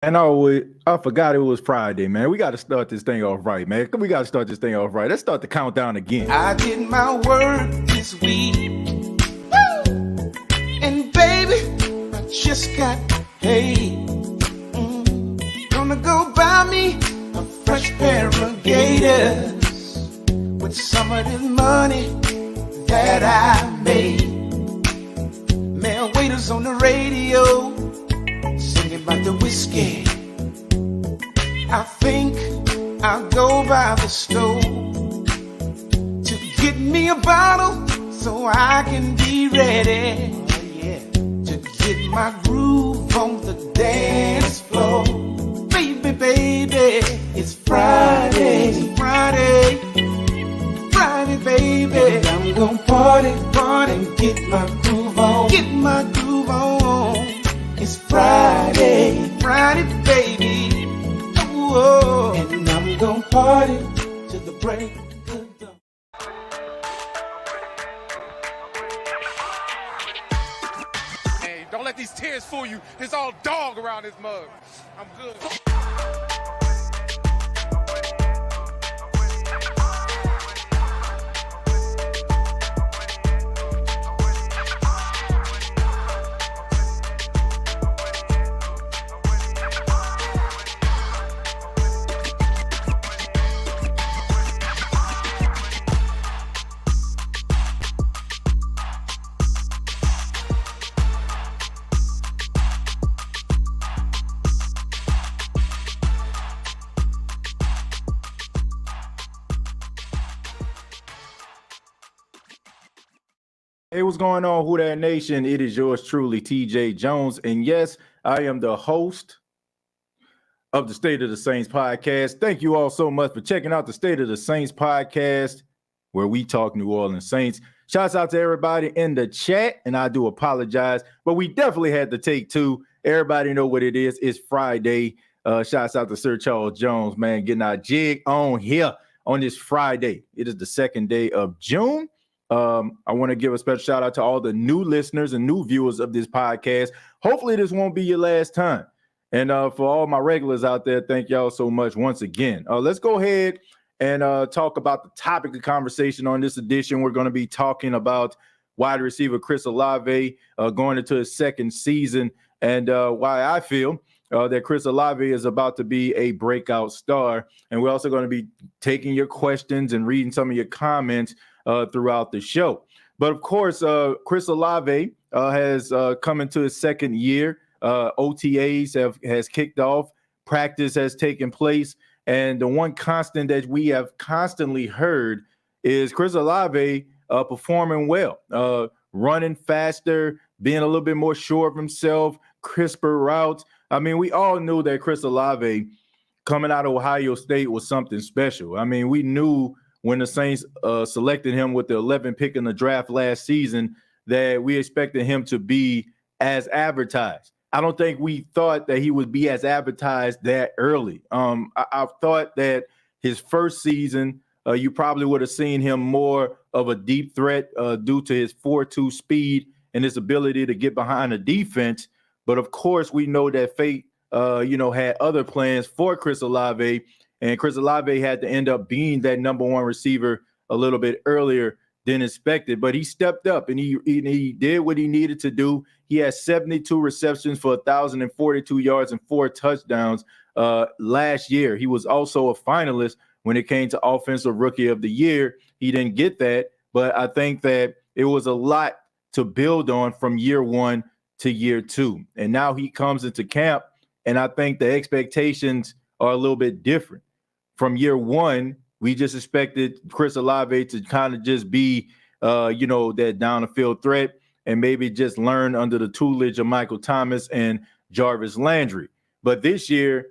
And I forgot it was Friday, man. We got to start this thing off right, man. We got to start this thing off right. Let's start the countdown again. I did my work this week. Woo! And baby, I just got paid. Gonna go buy me a fresh pair of Gators with some of this money that I made. Male waiters on the radio singing about the whiskey. I think I'll go by the stove to get me a bottle so I can be ready to get my groove on the dance floor. Baby, baby, it's Friday. It's Friday, baby. And I'm gonna party and get my groove on. Get my groove on. It's Friday, baby. Oh, and I'm gonna party to the break of dawn. Hey, don't let these tears fool you. There's all dog around this mug. I'm good. Hey, what's going on, Who Dat Nation? It is yours truly, TJ Jones. And yes, I am the host of the State of the Saints podcast. Thank you all so much for checking out the State of the Saints podcast, where we talk New Orleans Saints. Shouts out to everybody in the chat, and I do apologize, but we definitely had to take two. Everybody know what it is. It's Friday. Shouts out to Sir Charles Jones, man, getting our jig on here on this Friday. It is the second day of June. I want to give a special shout out to all the new listeners and new viewers of this podcast. Hopefully this won't be your last time. And for all my regulars out there, thank y'all so much once again. Let's go ahead and talk about the topic of conversation on this edition. We're going to be talking about wide receiver Chris Olave going into his second season, and why I feel that Chris Olave is about to be a breakout star. And we're also going to be taking your questions and reading some of your comments throughout the show. But of course, Chris Olave has come into his second year. OTAs has kicked off. Practice has taken place. And the one constant that we have constantly heard is Chris Olave performing well, running faster, being a little bit more sure of himself, crisper routes. I mean, we all knew that Chris Olave coming out of Ohio State was something special. I mean, we knew when the Saints selected him with the 11th pick in the draft last season that we expected him to be as advertised. I don't think we thought that he would be as advertised that early. I thought that his first season, you probably would have seen him more of a deep threat due to his 4.2 speed and his ability to get behind the defense. But of course, we know that fate, had other plans for Chris Olave. And Chris Olave had to end up being that number one receiver a little bit earlier than expected. But he stepped up and he did what he needed to do. He had 72 receptions for 1,042 yards and 4 touchdowns last year. He was also a finalist when it came to Offensive Rookie of the Year. He didn't get that, but I think that it was a lot to build on from year one to year two. And now he comes into camp, and I think the expectations are a little bit different. From year one, we just expected Chris Olave to kind of just be, that down the field threat and maybe just learn under the tutelage of Michael Thomas and Jarvis Landry. But this year,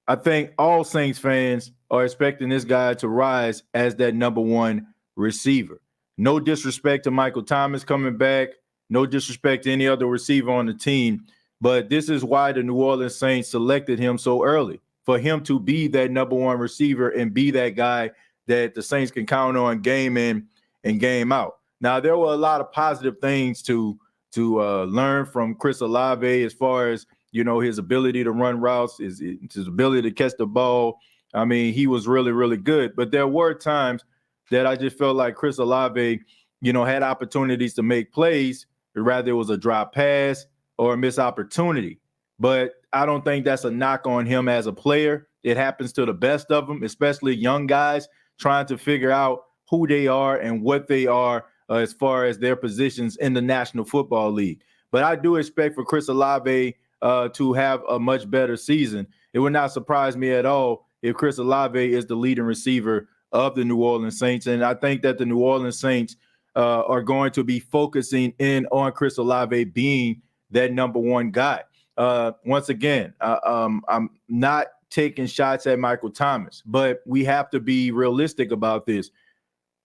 I think all Saints fans are expecting this guy to rise as that number one receiver. No disrespect to Michael Thomas coming back. No disrespect to any other receiver on the team. But this is why the New Orleans Saints selected him so early, for him to be that number one receiver and be that guy that the Saints can count on game in and game out. Now, there were a lot of positive things to learn from Chris Olave as far as, his ability to run routes, his ability to catch the ball. I mean, he was really, really good. But there were times that I just felt like Chris Olave, had opportunities to make plays, rather it was a drop pass or a missed opportunity. But I don't think that's a knock on him as a player. It happens to the best of them, especially young guys trying to figure out who they are and what they are as far as their positions in the National Football League. But I do expect for Chris Olave to have a much better season. It would not surprise me at all if Chris Olave is the leading receiver of the New Orleans Saints. And I think that the New Orleans Saints are going to be focusing in on Chris Olave being that number one guy. Once again, I'm not taking shots at Michael Thomas, but we have to be realistic about this.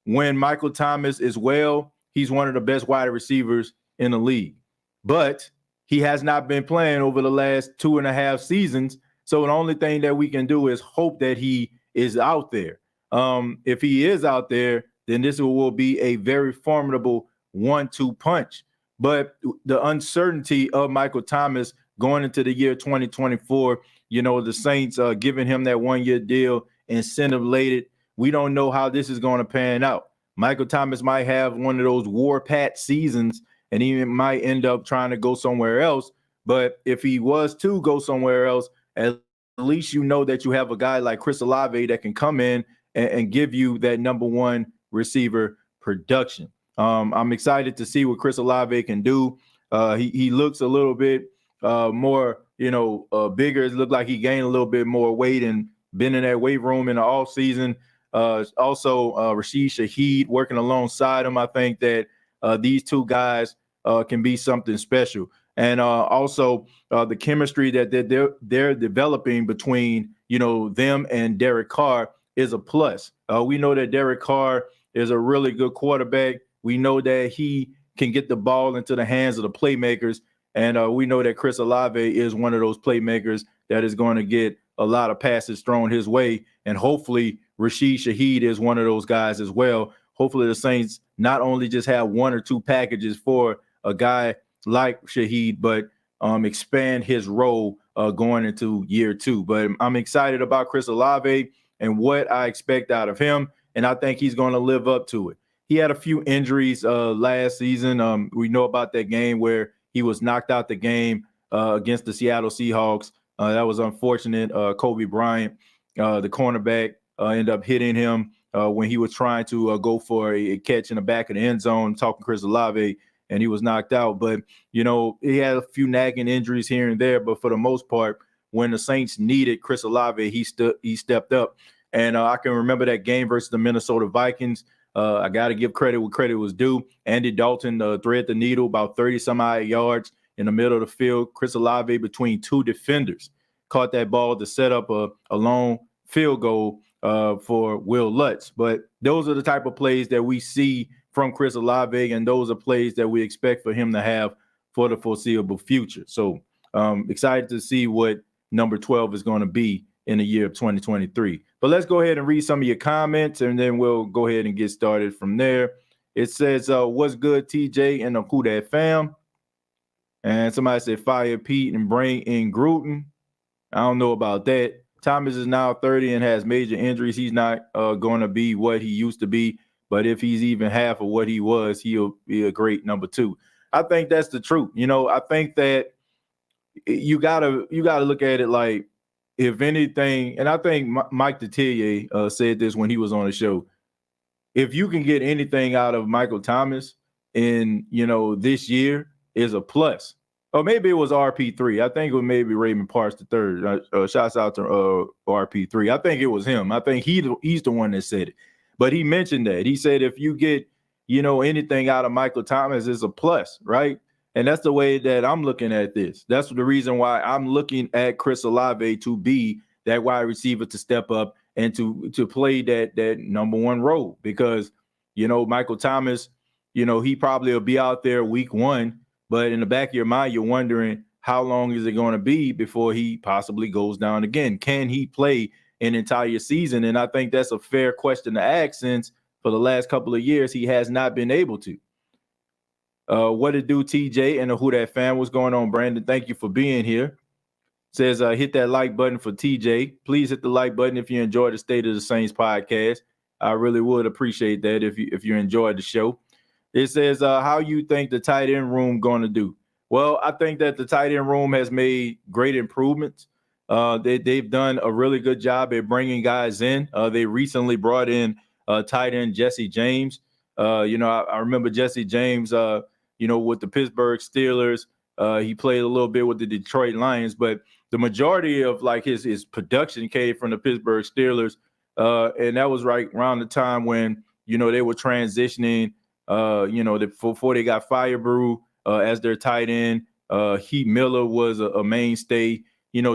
When Michael Thomas is well, he's one of the best wide receivers in the league. But he has not been playing over the last 2.5 seasons. So the only thing that we can do is hope that he is out there. If he is out there, then this will be a very formidable 1-2 punch. But the uncertainty of Michael Thomas going into the year 2024, the Saints giving him that 1-year deal, incentive-laden. We don't know how this is going to pan out. Michael Thomas might have one of those warpath seasons, and he might end up trying to go somewhere else. But if he was to go somewhere else, at least that you have a guy like Chris Olave that can come in and give you that number one receiver production. I'm excited to see what Chris Olave can do. He looks a little bit more, bigger. It looked like he gained a little bit more weight and been in that weight room in the offseason. Also, Rashid Shaheed working alongside him. I think that these two guys can be something special. And also the chemistry that they're developing between, them and Derek Carr is a plus. We know that Derek Carr is a really good quarterback. We know that he can get the ball into the hands of the playmakers. And we know that Chris Olave is one of those playmakers that is going to get a lot of passes thrown his way. And hopefully Rashid Shaheed is one of those guys as well. Hopefully the Saints not only just have 1 or 2 packages for a guy like Shaheed, but expand his role going into year 2. But I'm excited about Chris Olave and what I expect out of him. And I think he's going to live up to it. He had a few injuries last season. We know about that game where he was knocked out the game against the Seattle Seahawks. That was unfortunate. Kobe Bryant, the cornerback, ended up hitting him when he was trying to go for a catch in the back of the end zone, talking Chris Olave, and he was knocked out. But, he had a few nagging injuries here and there. But for the most part, when the Saints needed Chris Olave, he stepped up. And I can remember that game versus the Minnesota Vikings. I got to give credit where credit was due. Andy Dalton threaded the needle about 30-some-odd yards in the middle of the field. Chris Olave between 2 defenders caught that ball to set up a long field goal for Will Lutz. But those are the type of plays that we see from Chris Olave, and those are plays that we expect for him to have for the foreseeable future. So excited to see what number 12 is going to be in the year of 2023. But let's go ahead and read some of your comments, and then we'll go ahead and get started from there. It says, what's good, TJ and the Who Dat fam? And somebody said, fire Pete and bring in Gruden. I don't know about that. Thomas is now 30 and has major injuries. He's not going to be what he used to be. But if he's even half of what he was, he'll be a great number 2. I think that's the truth. I think that you gotta look at it like, if anything, and I think Mike Detillier said this when he was on the show, if you can get anything out of Michael Thomas in, this year is a plus. Or maybe it was RP3. I think it was maybe Raymond Parks III. Shouts out to RP3. I think it was him. I think he's the one that said it. But he mentioned that. He said if you get, anything out of Michael Thomas, it's a plus, right? And that's the way that I'm looking at this. That's the reason why I'm looking at Chris Olave to be that wide receiver to step up and to play that number one role. Because, Michael Thomas, he probably will be out there week one, but in the back of your mind, you're wondering how long is it going to be before he possibly goes down again? Can he play an entire season? And I think that's a fair question to ask, since for the last couple of years, he has not been able to. What it do, TJ, and Who Dat Fan? What's going on, Brandon? Thank you for being here. Says, hit that like button for TJ. Please hit the like button if you enjoy the State of the Saints podcast. I really would appreciate that if you enjoyed the show. It says, how you think the tight end room going to do? Well, I think that the tight end room has made great improvements. They've done a really good job at bringing guys in. They recently brought in tight end Jesse James. I remember Jesse James, with the Pittsburgh Steelers. He played a little bit with the Detroit Lions, but the majority of his production came from the Pittsburgh Steelers. And that was right around the time when, they were transitioning, before they got Firebrew as their tight end. Heath Miller was a mainstay.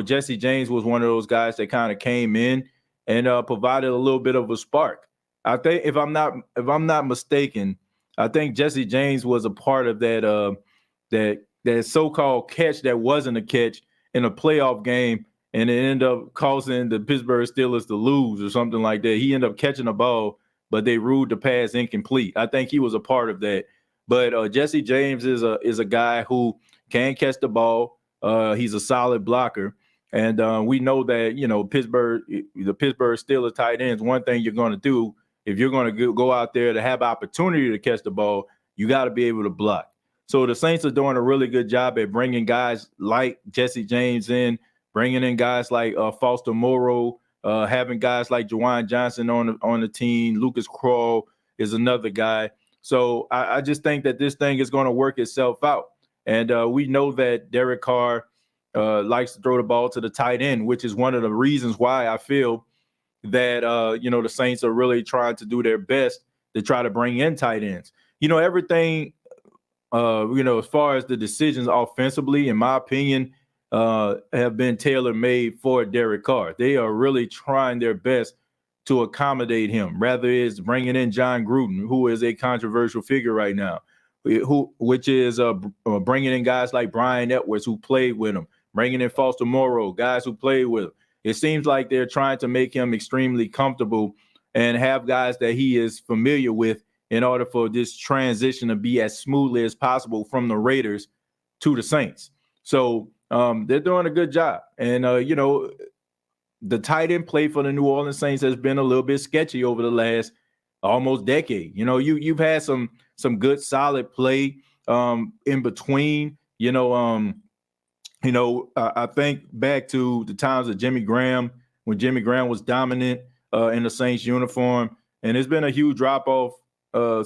Jesse James was one of those guys that kind of came in and provided a little bit of a spark. I think if I'm not mistaken, I think Jesse James was a part of that so-called catch that wasn't a catch in a playoff game, and it ended up causing the Pittsburgh Steelers to lose or something like that. He ended up catching a ball, but they ruled the pass incomplete. I think he was a part of that. But Jesse James is a guy who can catch the ball. He's a solid blocker. And we know that, the Pittsburgh Steelers tight ends, one thing you're going to do, if you're going to go out there to have opportunity to catch the ball, you got to be able to block. So the Saints are doing a really good job at bringing guys like Jesse James in, bringing in guys like Foster Moreau, having guys like Juwan Johnson on the team. Lucas Kroll is another guy. So I just think that this thing is going to work itself out. And we know that Derek Carr likes to throw the ball to the tight end, which is one of the reasons why I feel that, the Saints are really trying to do their best to try to bring in tight ends. Everything, as far as the decisions offensively, in my opinion, have been tailor-made for Derek Carr. They are really trying their best to accommodate him, rather it's bringing in John Gruden, who is a controversial figure right now, which is bringing in guys like Brian Edwards, who played with him, bringing in Foster Moreau, guys who played with him. It seems like they're trying to make him extremely comfortable and have guys that he is familiar with in order for this transition to be as smoothly as possible from the Raiders to the Saints. So they're doing a good job. And, the tight end play for the New Orleans Saints has been a little bit sketchy over the last almost decade. You've had some good, solid play in between. I think back to the times of Jimmy Graham, when Jimmy Graham was dominant in the Saints uniform, and it's been a huge drop-off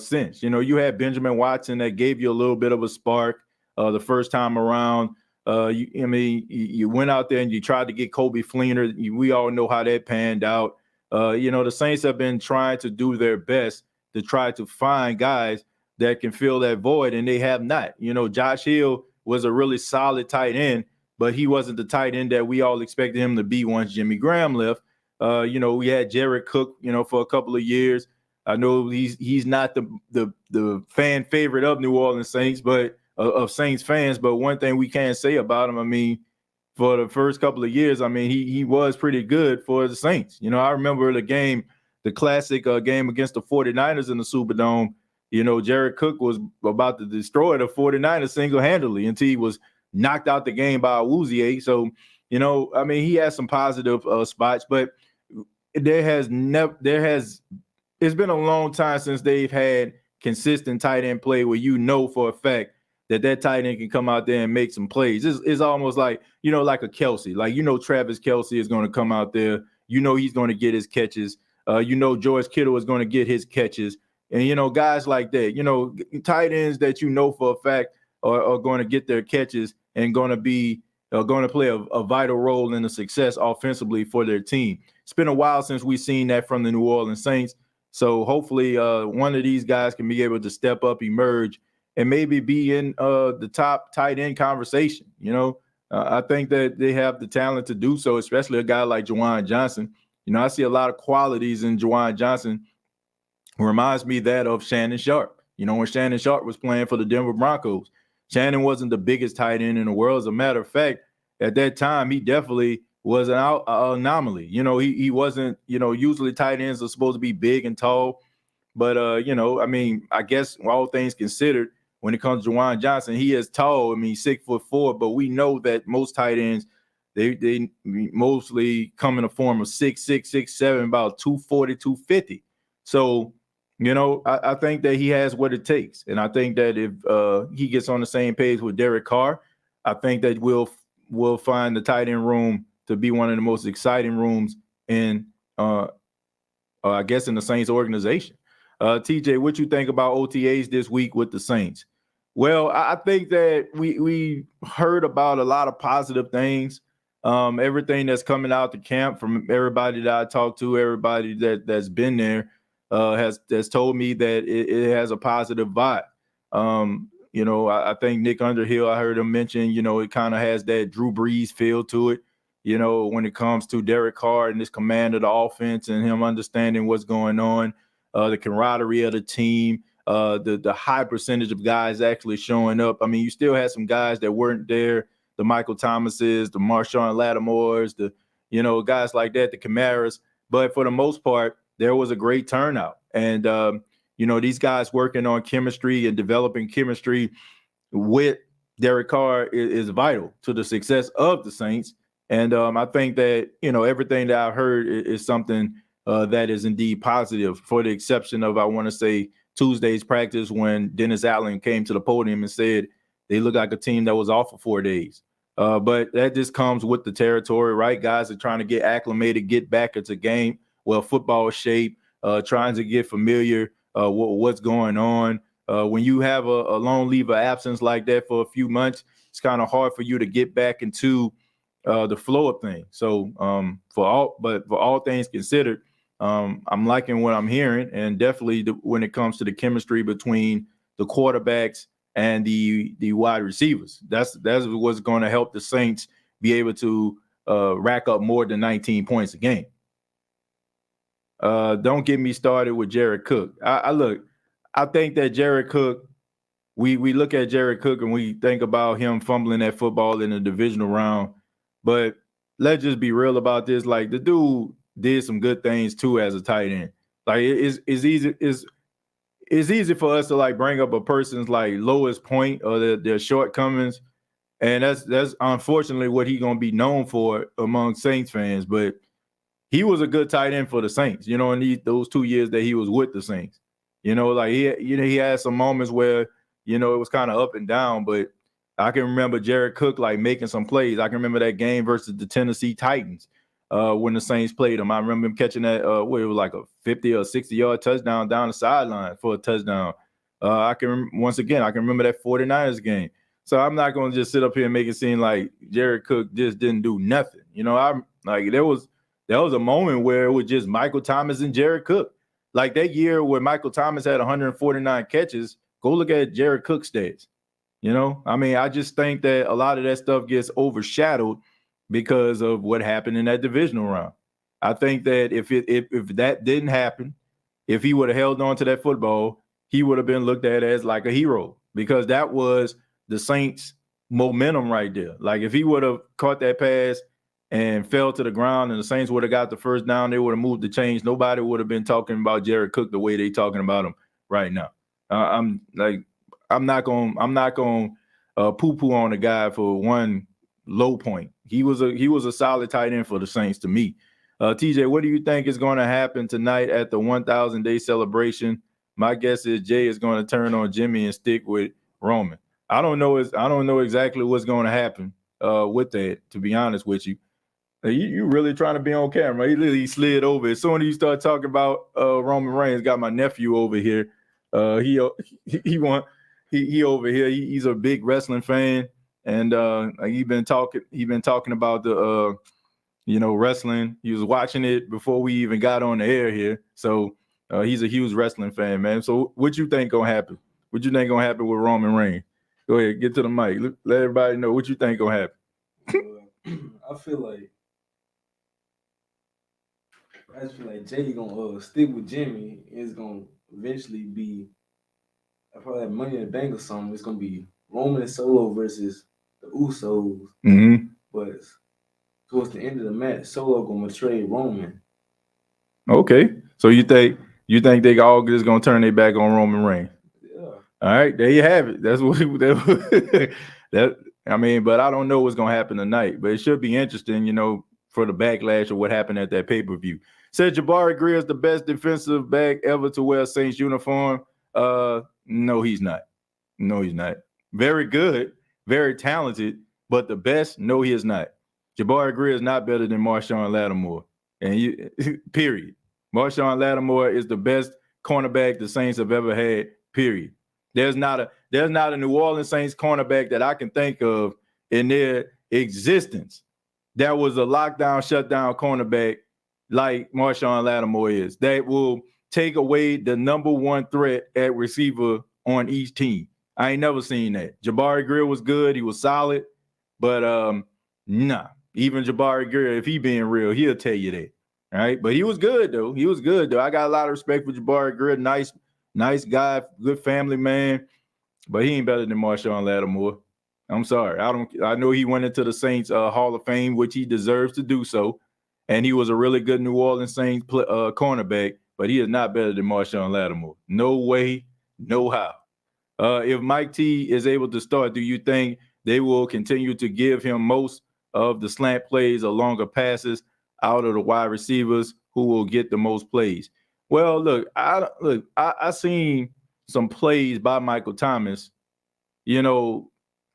since. You had Benjamin Watson that gave you a little bit of a spark the first time around. You went out there and you tried to get Kobe Fleener. We all know how that panned out. The Saints have been trying to do their best to try to find guys that can fill that void, and they have not. Josh Hill was a really solid tight end, but he wasn't the tight end that we all expected him to be once Jimmy Graham left. We had Jared Cook, for a couple of years. I know he's not the fan favorite of New Orleans Saints, but of Saints fans. But one thing we can say about him, for the first couple of years, he was pretty good for the Saints. I remember the classic game against the 49ers in the Superdome. Jared Cook was about to destroy the 49ers single-handedly until he was knocked out the game by Awuzie. So, he has some positive spots, but it's been a long time since they've had consistent tight end play where for a fact that tight end can come out there and make some plays. It's almost like, like a Kelsey. Travis Kelsey is going to come out there. He's going to get his catches. George Kittle is going to get his catches. And, guys like that, tight ends that for a fact are going to get their catches and going to play a vital role in the success offensively for their team. It's been a while since we've seen that from the New Orleans Saints. So hopefully one of these guys can be able to step up, emerge, and maybe be in the top tight end conversation. I think that they have the talent to do so, especially a guy like Juwan Johnson. I see a lot of qualities in Juwan Johnson. Reminds me that of Shannon Sharp. When Shannon Sharp was playing for the Denver Broncos, Shannon wasn't the biggest tight end in the world. As a matter of fact, at that time, he definitely was an anomaly. He wasn't, usually tight ends are supposed to be big and tall. But, I guess all things considered, when it comes to Juwan Johnson, he is tall. 6'4", but we know that most tight ends, they mostly come in the form of 6'6", 6'7", about 240, 250. So, I think that he has what it takes. And I think that if he gets on the same page with Derek Carr, I think that we'll find the tight end room to be one of the most exciting rooms in, I guess, in the Saints organization. TJ, what you think about OTAs this week with the Saints? Well, I think that we heard about a lot of positive things. Everything that's coming out the camp from everybody that I talked to, everybody that's been there, has told me that it has a positive vibe. I think Nick Underhill, I heard him mention, it kind of has that Drew Brees feel to it, when it comes to Derek Carr and his command of the offense and him understanding what's going on, the camaraderie of the team, the high percentage of guys actually showing up. You still had some guys that weren't there, the Michael Thomases, the Marshawn Lattimores, the guys like that, the Camaras. But for the most part, there was a great turnout. And, these guys working on chemistry and developing chemistry with Derek Carr is vital to the success of the Saints. And I think that, everything that I've heard is something that is indeed positive, for the exception of, I want to say, Tuesday's practice when Dennis Allen came to the podium and said they look like a team that was off for 4 days. But that just comes with the territory, right? Guys are trying to get acclimated, get back into game, football shape, trying to get familiar what's going on. When you have a long leave of absence like that for a few months, it's kind of hard for you to get back into the flow of things. So for all things considered, I'm liking what I'm hearing, and definitely when it comes to the chemistry between the quarterbacks and the wide receivers, that's what's going to help the Saints be able to rack up more than 19 points a game. Don't get me started with Jared Cook. I think that Jared Cook, we look at Jared Cook and we think about him fumbling that football in the divisional round, but let's just be real about this. Like, the dude did some good things too as a tight end. Like, it's easy for us to like bring up a person's like lowest point or their shortcomings, and that's unfortunately what he's gonna be known for among Saints fans. But he was a good tight end for the Saints, in those 2 years that he was with the Saints. He had some moments where it was kind of up and down, but I can remember Jared Cook like making some plays. I can remember that game versus the Tennessee Titans when the Saints played him. I remember him catching that, it was like a 50 or 60-yard touchdown down the sideline for a touchdown. I can remember that 49ers game. So I'm not going to just sit up here and make it seem like Jared Cook just didn't do nothing. I'm like, there was a moment where it was just Michael Thomas and Jared Cook. Like that year where Michael Thomas had 149 catches, go look at Jared Cook's stats. I just think that a lot of that stuff gets overshadowed because of what happened in that divisional round. I think that if that didn't happen, if he would have held on to that football, he would have been looked at as like a hero, because that was the Saints' momentum right there. Like, if he would have caught that pass and fell to the ground and the Saints would have got the first down, they would have moved the chains. Nobody would have been talking about Jared Cook the way they talking about him right now. I'm not going poo-poo on the guy for one low point. He was a solid tight end for the Saints to me. TJ, what do you think is going to happen tonight at the 1,000-day celebration? My guess is Jay is going to turn on Jimmy and stick with Roman. I don't know exactly what's going to happen with that, to be honest with you. You really trying to be on camera. He literally slid over. As soon as you start talking about Roman Reigns, got my nephew over here. He over here. He's a big wrestling fan, and he been talking about the wrestling. He was watching it before we even got on the air here. So he's a huge wrestling fan, man. So what you think gonna happen? What you think gonna happen with Roman Reigns? Go ahead, get to the mic. Let everybody know what you think gonna happen. I just feel like Jay gonna stick with Jimmy. It's gonna eventually be probably like Money in the Bank or something. It's gonna be Roman and Solo versus the Usos. Mm-hmm. But towards the end of the match, Solo gonna betray Roman. Okay, so you think they all just gonna turn their back on Roman Reigns? Yeah. All right, there you have it. That's what that. I mean, but I don't know what's gonna happen tonight. But it should be interesting, for the backlash of what happened at that pay-per-view. Said Jabari Greer is the best defensive back ever to wear a Saints uniform. No, he's not. No, he's not. Very good, very talented, but the best? No, he is not. Jabari Greer is not better than Marshawn Lattimore. And period. Marshawn Lattimore is the best cornerback the Saints have ever had, period. There's not a New Orleans Saints cornerback that I can think of in their existence that was a lockdown, shutdown cornerback like Marshawn Lattimore is, that will take away the number one threat at receiver on each team. I ain't never seen that. Jabari Greer was good. He was solid. But nah, even Jabari Greer, if he being real, he'll tell you that. All right. But he was good, though. I got a lot of respect for Jabari Greer. Nice guy, good family man. But he ain't better than Marshawn Lattimore. I'm sorry. I know he went into the Saints Hall of Fame, which he deserves to do so. And he was a really good New Orleans Saints cornerback, but he is not better than Marshawn Lattimore. No way, no how. If Mike T is able to start, do you think they will continue to give him most of the slant plays or longer passes out of the wide receivers who will get the most plays? Well, I seen some plays by Michael Thomas.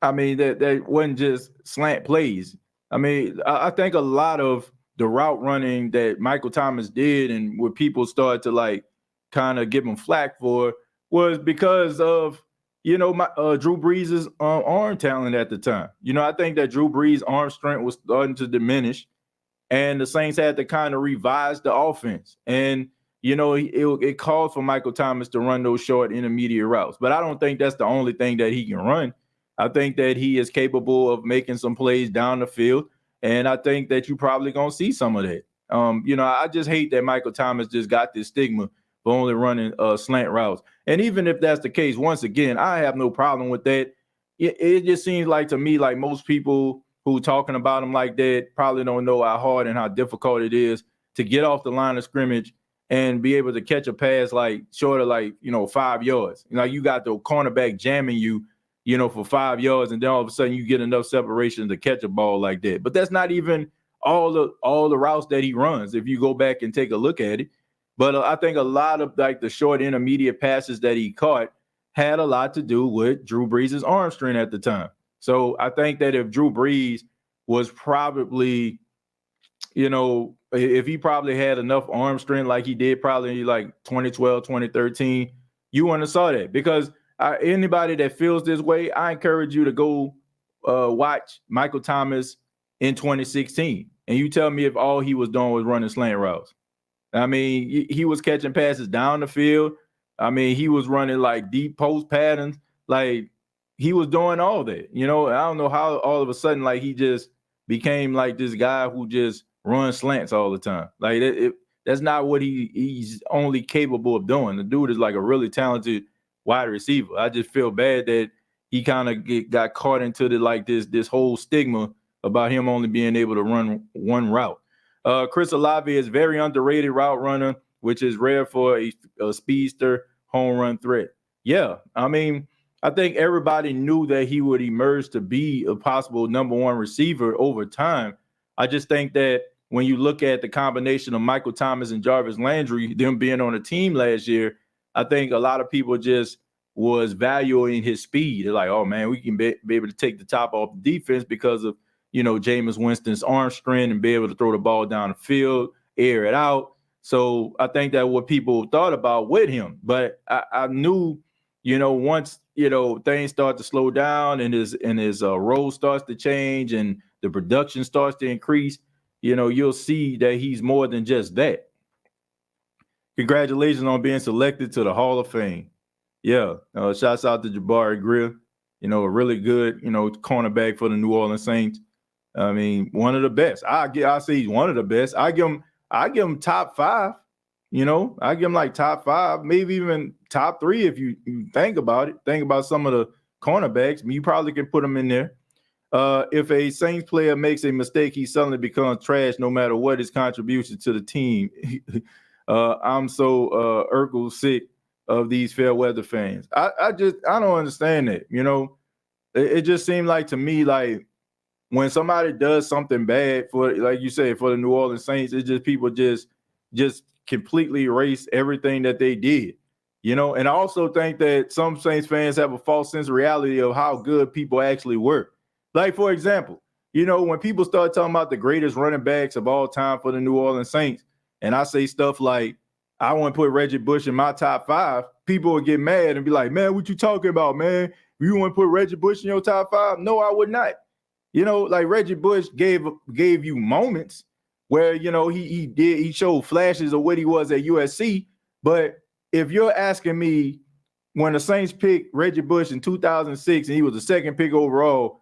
I mean, that wasn't just slant plays. I mean, I think a lot of the route running that Michael Thomas did and what people started to kind of give him flack for was because of, Drew Brees' arm talent at the time. I think that Drew Brees' arm strength was starting to diminish, and the Saints had to kind of revise the offense. And, it called for Michael Thomas to run those short intermediate routes. But I don't think that's the only thing that he can run. I think that he is capable of making some plays down the field. And I think that you're probably going to see some of that. I just hate that Michael Thomas just got this stigma for only running slant routes. And even if that's the case, once again, I have no problem with that. It just seems like to me, like most people who talking about him like that probably don't know how hard and how difficult it is to get off the line of scrimmage and be able to catch a pass short of 5 yards. You got the cornerback jamming you, for 5 yards, and then all of a sudden you get enough separation to catch a ball like that. But that's not even all the routes that he runs, if you go back and take a look at it. But I think a lot of the short intermediate passes that he caught had a lot to do with Drew Brees' arm strength at the time. So I think that if Drew Brees was probably, if he probably had enough arm strength like he did probably 2012, 2013, you wouldn't have saw that. Because anybody that feels this way, I encourage you to go watch Michael Thomas in 2016. And you tell me if all he was doing was running slant routes. I mean, he was catching passes down the field. I mean, he was running deep post patterns. He was doing all that. I don't know how all of a sudden he just became this guy who just runs slants all the time. That's not what he's only capable of doing. The dude is a really talented wide receiver. I just feel bad that he kind of got caught into this whole stigma about him only being able to run one route. Chris Olave is very underrated route runner, which is rare for a speedster home run threat. Yeah, I mean, I think everybody knew that he would emerge to be a possible number one receiver over time. I just think that when you look at the combination of Michael Thomas and Jarvis Landry, them being on a team last year, I think a lot of people just was valuing his speed. They're like, oh, man, we can be able to take the top off the defense because of, Jameis Winston's arm strength and be able to throw the ball down the field, air it out. So I think that what people thought about with him. But I knew, once, things start to slow down and his role starts to change and the production starts to increase, you'll see that he's more than just that. Congratulations on being selected to the Hall of Fame. Yeah. Shouts out to Jabari Greer. A really good, cornerback for the New Orleans Saints. I mean, one of the best. I say he's one of the best. I give him top 5. I give him like top 5, maybe even top 3 if you think about it. Think about some of the cornerbacks. You probably can put him in there. If a Saints player makes a mistake, he suddenly becomes trash no matter what his contribution to the team. I'm so Urkel sick of these fair weather fans. I don't understand that. It just seemed like to me, like when somebody does something bad for, like you said, for the New Orleans Saints, it's just people just completely erase everything that they did. And I also think that some Saints fans have a false sense of reality of how good people actually were. Like, for example, when people start talking about the greatest running backs of all time for the New Orleans Saints, and I say stuff like, I want to put Reggie Bush in my top 5, people would get mad and be like, man, what you talking about, man? You want to put Reggie Bush in your top 5? No, I would not. Like Reggie Bush gave you moments where, he showed flashes of what he was at USC. But if you're asking me, when the Saints picked Reggie Bush in 2006 and he was the second pick overall,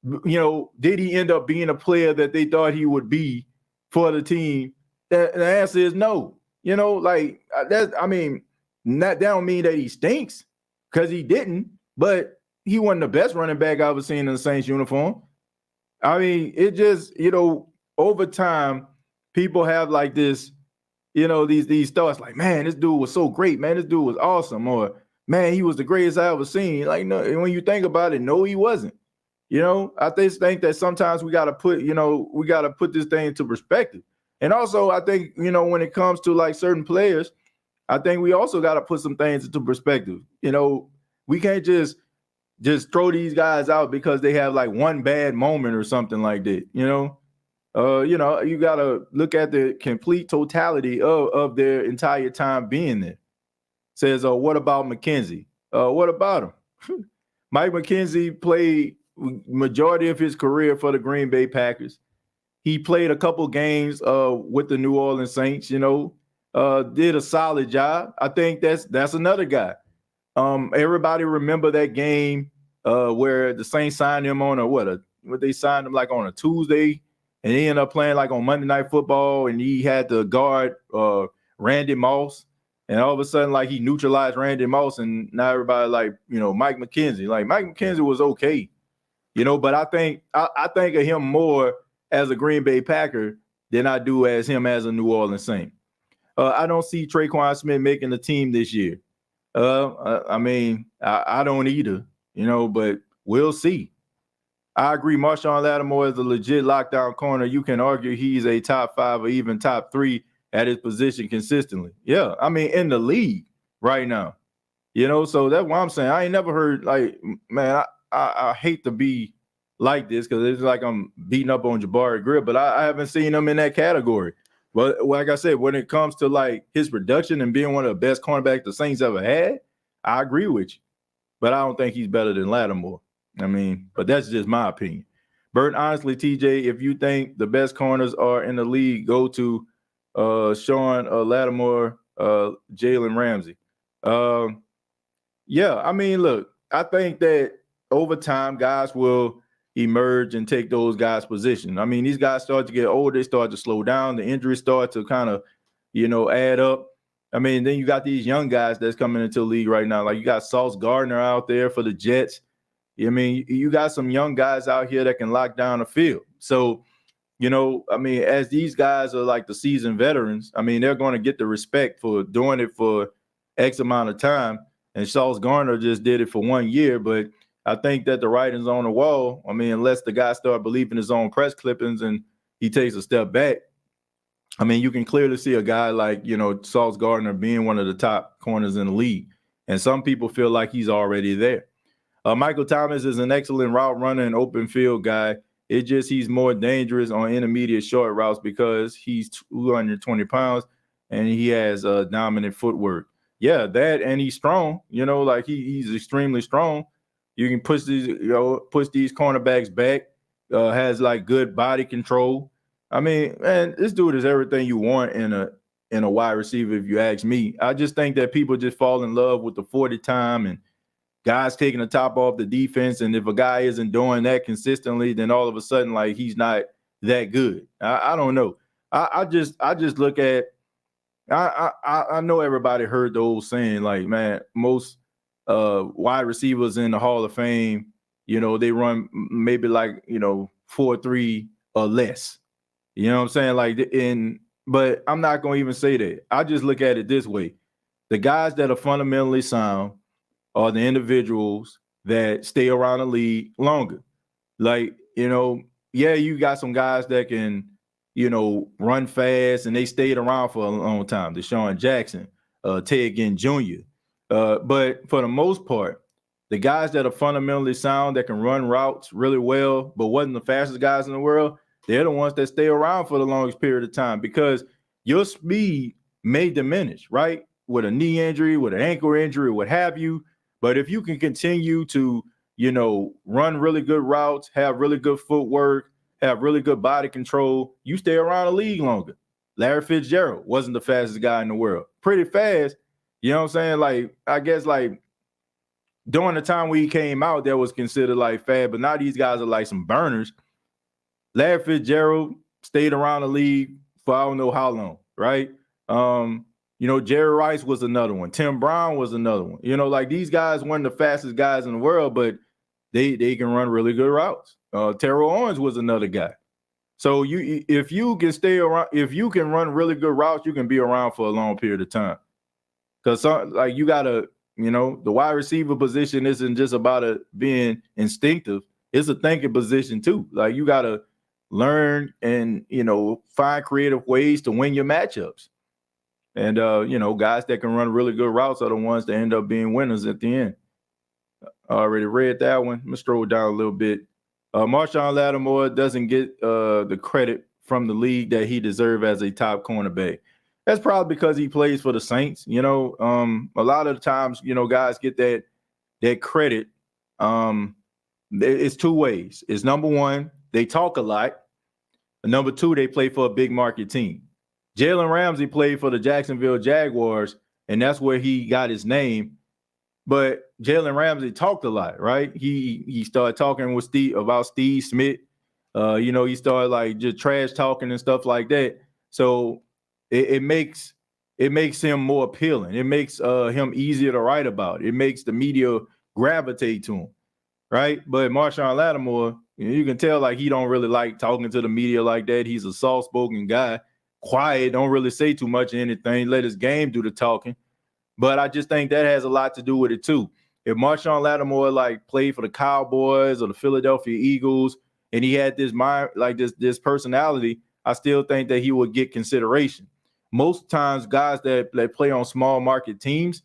did he end up being a player that they thought he would be for the team? The answer is no. That don't mean that he stinks, because he didn't, but he wasn't the best running back I ever seen in the Saints uniform. I mean, it just, over time, people have like this, these thoughts like, man, this dude was so great, man, this dude was awesome, or man, he was the greatest I ever seen. Like, no, and when you think about it, no, he wasn't. I just think that sometimes we got to put this thing into perspective. And also, I think, when it comes to like certain players, I think we also got to put some things into perspective. We can't just throw these guys out because they have like one bad moment or something like that. You got to look at the complete totality of their entire time being there. Says, what about McKenzie? What about him? Mike McKenzie played majority of his career for the Green Bay Packers. He played a couple games with the New Orleans Saints, did a solid job. I think that's another guy. Everybody remember that game where the Saints signed him on they signed him like on a Tuesday, and he ended up playing like on Monday Night Football, and he had to guard Randy Moss, and all of a sudden like he neutralized Randy Moss, and now everybody like, Mike McKenzie. Like Mike McKenzie was okay, but I think of him more as a Green Bay Packer than I do as him as a New Orleans Saint. I don't see Traquan Smith making the team this year. I don't either, but we'll see. I agree. Marshawn Lattimore is a legit lockdown corner. You can argue he's a top 5 or even top 3 at his position consistently. Yeah, I mean, in the league right now, so that's what I'm saying. I ain't never heard, like, man, I hate to be like this because it's like I'm beating up on Jabari Greer, but I haven't seen him in that category. But like I said, when it comes to like his production and being one of the best cornerbacks the Saints ever had, I agree with you. But I don't think he's better than Lattimore. I mean, but that's just my opinion. Bert, honestly, TJ, if you think the best corners are in the league, go to Sean Lattimore, Jalen Ramsey. Yeah, I mean, look, I think that over time, guys will emerge and take those guys' position. I mean, these guys start to get older, they start to slow down, the injuries start to kind of, add up. I mean, then you got these young guys that's coming into the league right now. Like you got Sauce Gardner out there for the Jets. I mean, you got some young guys out here that can lock down the field. So, I mean, as these guys are like the seasoned veterans, I mean, they're going to get the respect for doing it for X amount of time. And Sauce Gardner just did it for 1 year, but I think that the writing's on the wall. I mean, unless the guy start believing his own press clippings and he takes a step back, I mean, you can clearly see a guy like, Sauce Gardner being one of the top corners in the league. And some people feel like he's already there. Michael Thomas is an excellent route runner and open field guy. He's more dangerous on intermediate short routes because he's 220 pounds and he has dominant footwork. Yeah, that, and he's strong, like he's extremely strong. You can push these cornerbacks back, has like good body control. I mean, man, this dude is everything you want in in a wide receiver, if you ask me. I just think that people just fall in love with the 40 time and guys taking the top off the defense. And if a guy isn't doing that consistently, then all of a sudden, like, he's not that good. I don't know. I just look at, I know everybody heard the old saying, like, man, most wide receivers in the Hall of Fame, you know, they run maybe like, you know, 4.3 or less. You know what I'm saying? Like, but I'm not going to even say that. I just look at it this way. The guys that are fundamentally sound are the individuals that stay around the league longer. Like, you know, yeah, you got some guys that can, you know, run fast and they stayed around for a long time. Deshaun Jackson, Ted Ginn Jr. But for the most part, the guys that are fundamentally sound, that can run routes really well, but wasn't the fastest guys in the world, they're the ones that stay around for the longest period of time, because your speed may diminish, right? With a knee injury, with an ankle injury, what have you. But if you can continue to, you know, run really good routes, have really good footwork, have really good body control, you stay around the league longer. Larry Fitzgerald wasn't the fastest guy in the world. Pretty fast, you know what I'm saying? Like, I guess, like, during the time when he came out, that was considered like fast, but now these guys are like some burners. Larry Fitzgerald stayed around the league for I don't know how long, right? You know, Jerry Rice was another one. Tim Brown was another one. You know, like, these guys weren't the fastest guys in the world, but they can run really good routes. Terrell Owens was another guy. So if you can stay around, if you can run really good routes, you can be around for a long period of time. Because like, you gotta, you know, the wide receiver position isn't just about it being instinctive. It's a thinking position too. Like, you gotta learn and, you know, find creative ways to win your matchups. And, you know, guys that can run really good routes are the ones that end up being winners at the end. I already read that one. I'm going to scroll down a little bit. Marshawn Lattimore doesn't get the credit from the league that he deserves as a top cornerback. That's probably because he plays for the Saints. You know, a lot of the times, you know, guys get that credit. It's two ways. It's number one, they talk a lot. And number two, they play for a big market team. Jalen Ramsey played for the Jacksonville Jaguars, and that's where he got his name. But Jalen Ramsey talked a lot, right? He started talking with about Steve Smith. You know, he started like just trash talking and stuff like that. So it makes him more appealing. It makes him easier to write about. It makes the media gravitate to him, right? But Marshawn Lattimore, you can tell like he don't really like talking to the media like that. He's a soft-spoken guy. Quiet, don't really say too much of anything, let his game do the talking. But I just think that has a lot to do with it too. If Marshawn Lattimore like played for the Cowboys or the Philadelphia Eagles and he had this mind, like this personality, I still think that he would get consideration. Most times guys that play on small market teams,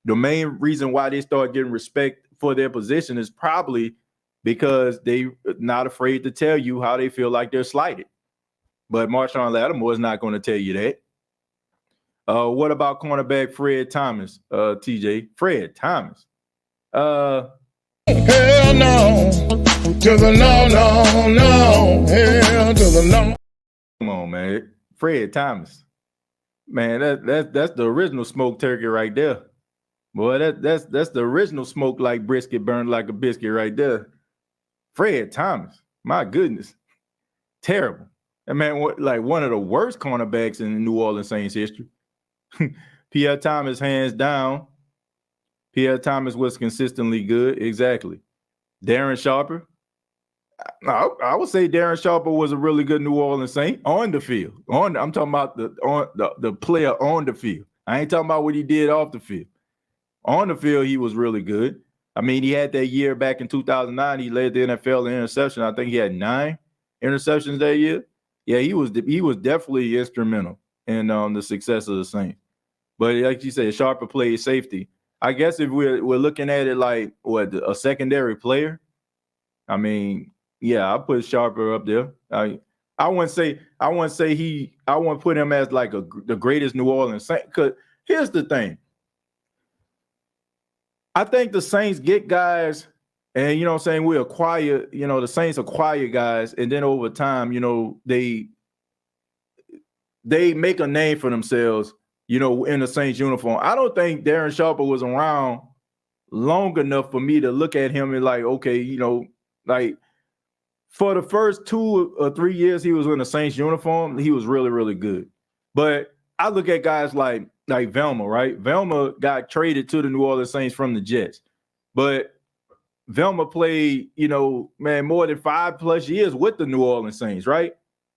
the main reason why they start getting respect for their position is probably because they're not afraid to tell you how they feel like they're slighted. But Marshawn Lattimore is not going to tell you that. What about cornerback Fred Thomas, TJ? Fred Thomas. Hell no. To the no. Hell to the no. Come on, man. Fred Thomas. Man, that's the original smoke turkey right there. Boy, that's the original smoke like brisket, burned like a biscuit right there. Fred Thomas. My goodness. Terrible. That man, like one of the worst cornerbacks in New Orleans Saints history. Pierre Thomas, hands down. Pierre Thomas was consistently good. Exactly. Darren Sharper. I would say Darren Sharper was a really good New Orleans Saint on the field. I'm talking about the player on the field. I ain't talking about what he did off the field. On the field, he was really good. I mean, he had that year back in 2009. He led the NFL in interception. I think he had 9 interceptions that year. Yeah, he was definitely instrumental in the success of the Saints. But like you said, Sharper played safety. I guess if we're looking at it like a secondary player, I mean, yeah, I put Sharper up there. I wouldn't put him as like the greatest New Orleans Saint. Because here's the thing. I think the Saints get guys, and you know what I'm saying, we acquire, you know, the Saints acquire guys, and then over time, you know, they they make a name for themselves, you know, in the Saints uniform. I don't think Darren Sharper was around long enough for me to look at him and like, okay, you know, like for the first 2 or 3 years he was in the Saints uniform, he was really, really good. But I look at guys like Velma, right? Velma got traded to the New Orleans Saints from the Jets. But Velma played, you know, man, more than 5+ years with the New Orleans Saints, right?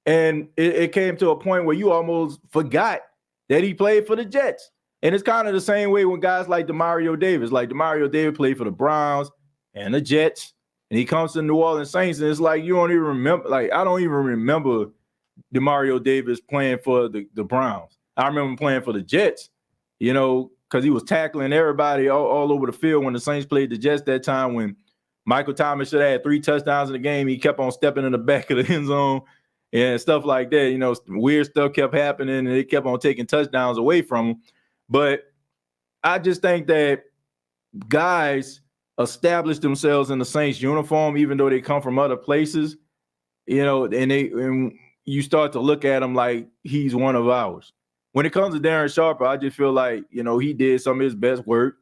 And it came to a point where you almost forgot that he played for the Jets. And it's kind of the same way when guys like Demario Davis, played for the Browns and the Jets, and he comes to the New Orleans Saints, and it's like you don't even remember. Like, I don't even remember Demario Davis playing for the Browns. I remember him playing for the Jets, you know, because he was tackling everybody all over the field when the Saints played the Jets that time when Michael Thomas should have had 3 touchdowns in the game. He kept on stepping in the back of the end zone and stuff like that. You know, weird stuff kept happening, and they kept on taking touchdowns away from him. But I just think that guys establish themselves in the Saints uniform, even though they come from other places, you know, and you start to look at him like he's one of ours. When it comes to Darren Sharper, I just feel like, you know, he did some of his best work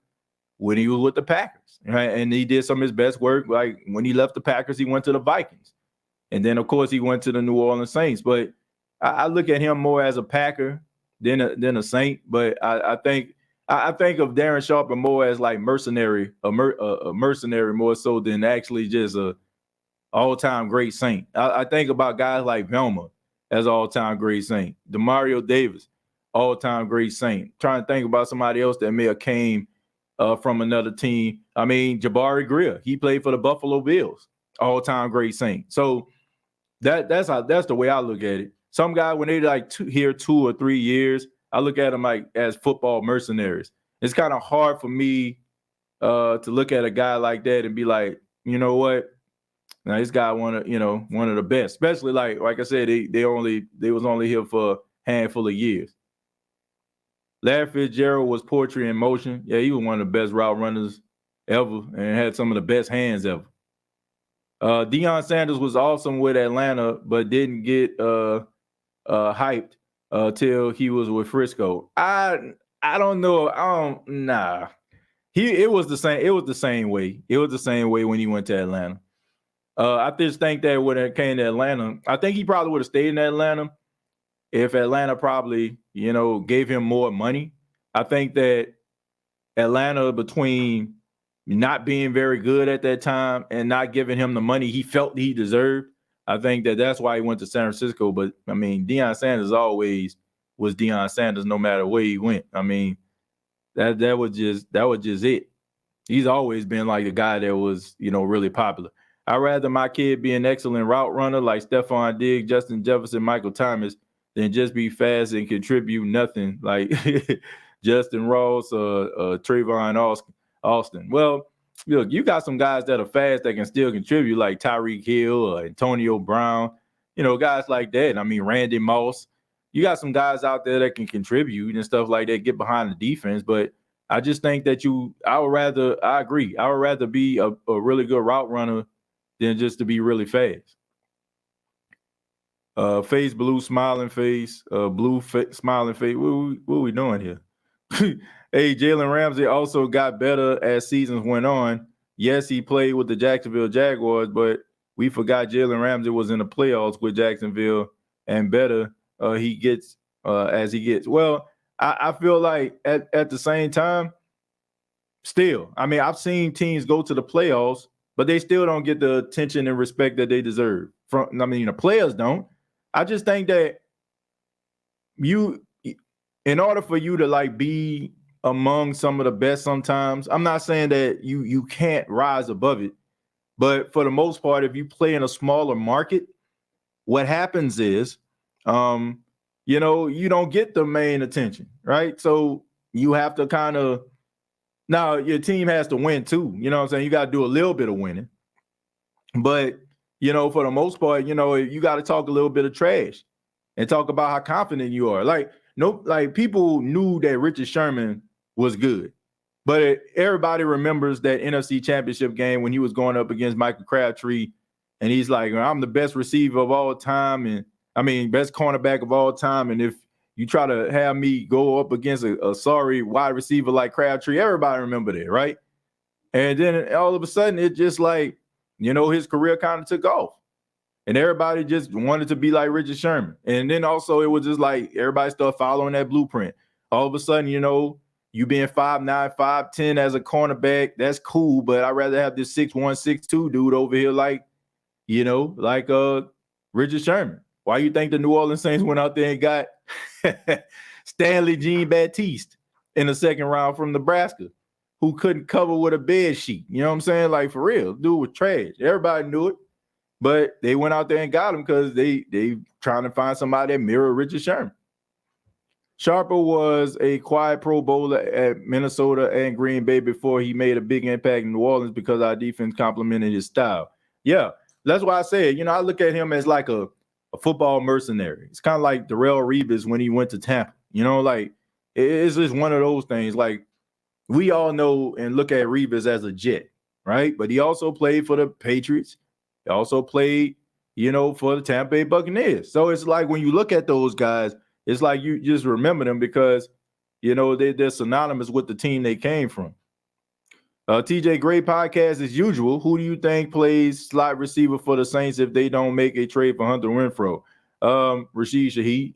when he was with the Packers, right? And he did some of his best work, like when he left the Packers, he went to the Vikings. And then, of course, he went to the New Orleans Saints. But I look at him more as a Packer than a Saint. But I think of Darren Sharper more as like mercenary, a mercenary more so than actually just a all-time great Saint. I think about guys like Velma as all-time great Saint. Demario Davis, all-time great Saint. Trying to think about somebody else that may have came from another team. I mean, Jabari Greer, he played for the Buffalo Bills, all-time great Saint. So that's the way I look at it. Some guy, when they like here 2 or 3 years, I look at them like as football mercenaries. It's kind of hard for me to look at a guy like that and be like, you know what? Now this guy one of the best, especially like I said, they was only here for a handful of years. Larry Fitzgerald was poetry in motion. Yeah, he was one of the best route runners ever and had some of the best hands ever. Deion Sanders was awesome with Atlanta, but didn't get hyped till he was with Frisco. I don't know. Nah. It was the same. It was the same way. It was the same way when he went to Atlanta. I just think that when it came to Atlanta, I think he probably would have stayed in Atlanta if Atlanta probably, you know, gave him more money. I think that Atlanta, between not being very good at that time and not giving him the money he felt he deserved, I think that that's why he went to San Francisco. But, I mean, Deion Sanders always was Deion Sanders no matter where he went. I mean, that was just it. He's always been like the guy that was, you know, really popular. I'd rather my kid be an excellent route runner like Stephon Diggs, Justin Jefferson, Michael Thomas than just be fast and contribute nothing like Justin Ross or Trayvon Austin. Well, look, you got some guys that are fast that can still contribute, like Tyreek Hill or Antonio Brown, you know, guys like that. I mean, Randy Moss. You got some guys out there that can contribute and stuff like that, get behind the defense. But I just think that I agree. I would rather be a really good route runner than just to be really fast. Face blue, smiling face, smiling face. What are we doing here? Hey, Jalen Ramsey also got better as seasons went on. Yes, he played with the Jacksonville Jaguars, but we forgot Jalen Ramsey was in the playoffs with Jacksonville, and better he gets as he gets. Well, I feel like at the same time, still, I mean, I've seen teams go to the playoffs, but they still don't get the attention and respect that they deserve. The players don't. I just think that in order for you to like be among some of the best sometimes, I'm not saying that you can't rise above it, but for the most part, if you play in a smaller market, what happens is, you don't get the main attention, right? So you have to now your team has to win too. You know what I'm saying? You got to do a little bit of winning, but for the most part, you got to talk a little bit of trash and talk about how confident you are. Like people knew that Richard Sherman was good, but everybody remembers that NFC Championship game when he was going up against Michael Crabtree, and he's like, "I'm the best receiver of all time, and best cornerback of all time, and You try to have me go up against a sorry wide receiver like Crabtree. Everybody remember that, right? And then all of a sudden, it just like, his career kind of took off. And everybody just wanted to be like Richard Sherman. And then also it was just like everybody started following that blueprint. All of a sudden, you being 5'9", 5'10" as a cornerback, that's cool. But I'd rather have this 6'1", 6'2" dude over here like Richard Sherman. Why you think the New Orleans Saints went out there and got Stanley Jean-Baptiste in the second round from Nebraska, who couldn't cover with a bed sheet? You know what I'm saying? Like, for real, dude was trash. Everybody knew it. But they went out there and got him because they trying to find somebody that mirror Richard Sherman. Sharper was a quiet Pro Bowler at Minnesota and Green Bay before he made a big impact in New Orleans because our defense complemented his style. Yeah, that's why I said, I look at him as like a football mercenary. It's kind of like Darrelle Revis when he went to Tampa. It's just one of those things. Like, we all know and look at Revis as a Jet, right? But he also played for the Patriots. He also played, for the Tampa Bay Buccaneers. So it's like when you look at those guys, it's like you just remember them because, they're synonymous with the team they came from. TJ, great podcast as usual. Who do you think plays slot receiver for the Saints if they don't make a trade for Hunter Renfrow? Rashid Shaheed.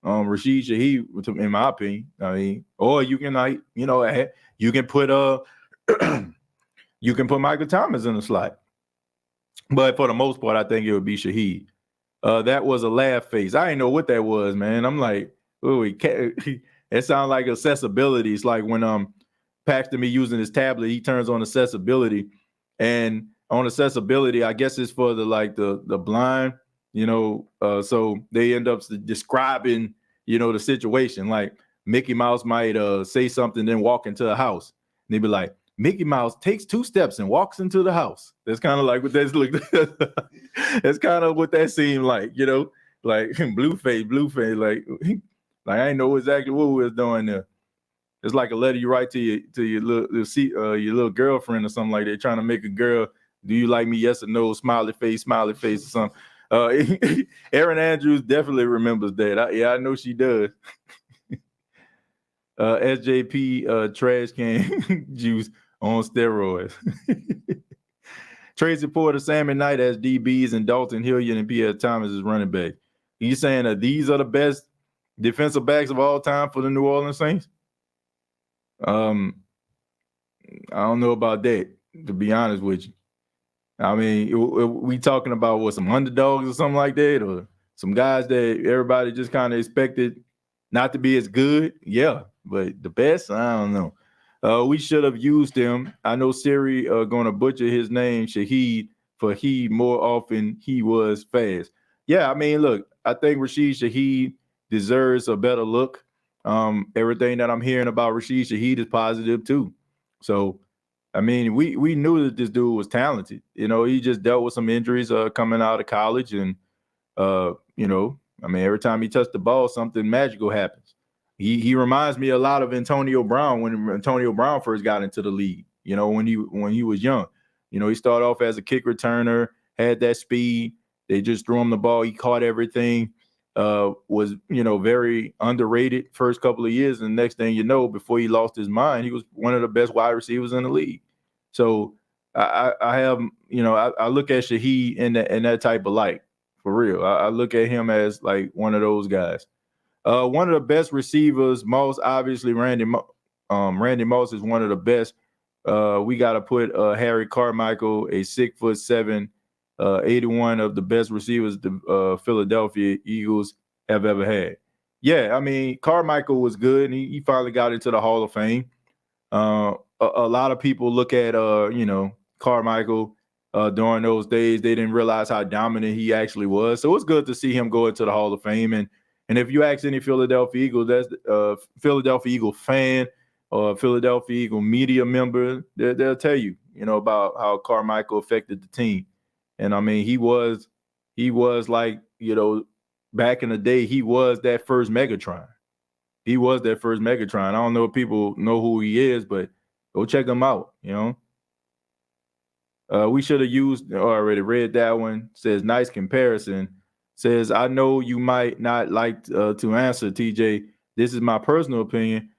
Rashid Shaheed, in my opinion. I mean, or you can you can put Michael Thomas in the slot. But for the most part, I think it would be Shaheed. That was a laugh face. I didn't know what that was, man. I'm like, oh, it sounds like accessibility. It's like when Paxton be using his tablet, he turns on accessibility, and on accessibility, I guess it's for the blind, so they end up describing, the situation. Like Mickey Mouse might say something, then walk into a house, and they'd be like, Mickey Mouse takes 2 steps and walks into the house. That's kind of like what that's look. That's kind of what that seemed like, like Blueface, like I didn't know exactly what we was doing there. It's like a letter you write to your little girlfriend or something like that, trying to make a girl, do you like me? Yes or no? Smiley face or something. Erin Andrews definitely remembers that. I know she does. SJP trash can juice on steroids. Tracy Porter, Sammy Knight as DBs, and Dalton Hilliard and Pierre Thomas as running back. You saying that these are the best defensive backs of all time for the New Orleans Saints? I don't know about that, to be honest with you. I mean, we talking about some underdogs or something like that, or some guys that everybody just kind of expected not to be as good? Yeah, but the best, I don't know. We should have used him. I know Siri going to butcher his name, Shaheed, for he more often he was fast. Yeah, I mean, look, I think Rashid Shaheed deserves a better look. Everything that I'm hearing about Rashid Shaheed is positive too. So, I mean, we knew that this dude was talented. He just dealt with some injuries coming out of college, and every time he touched the ball, something magical happens. He reminds me a lot of Antonio Brown when Antonio Brown first got into the league. When he was young. He started off as a kick returner, had that speed. They just threw him the ball. He caught everything. Was very underrated first couple of years, and the next thing you know, before he lost his mind, he was one of the best wide receivers in the league. So I have I look at Shaheed in that type of light, for real. I look at him as like one of those guys. One of the best receivers, Moss, obviously Randy Moss is one of the best. We got to put Harry Carmichael, a 6'7", 81 of the best receivers the Philadelphia Eagles have ever had. Yeah, I mean, Carmichael was good, and he finally got into the Hall of Fame. A lot of people look at, Carmichael during those days. They didn't realize how dominant he actually was. So it's good to see him go into the Hall of Fame. And if you ask any Philadelphia Eagles, that's Philadelphia Eagle fan or Philadelphia Eagle media member, they'll tell you, about how Carmichael affected the team. And I mean, he was like, back in the day, he was that first Megatron. He was that first Megatron. I don't know if people know who he is, but go check him out, We should have used, already read that one. Says, nice comparison. says, I know you might not like to answer, TJ. This is my personal opinion.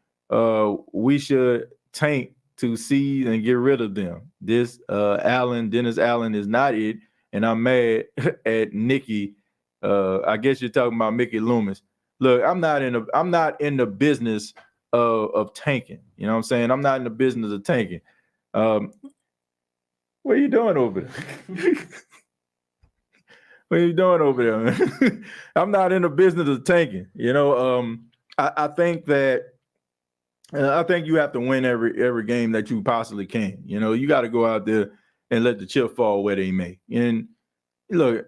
We should tank to see and get rid of them. This Dennis Allen is not it, and I'm mad at Nikki. I guess you're talking about Mickey Loomis. Look, I'm not in the business of tanking. You know what I'm saying? I'm not in the business of tanking. What are you doing over there? What are you doing over there, man? I'm not in the business of tanking. You know, I think that I think you have to win every game that you possibly can. You know, you got to go out there and let the chip fall where they may. And look,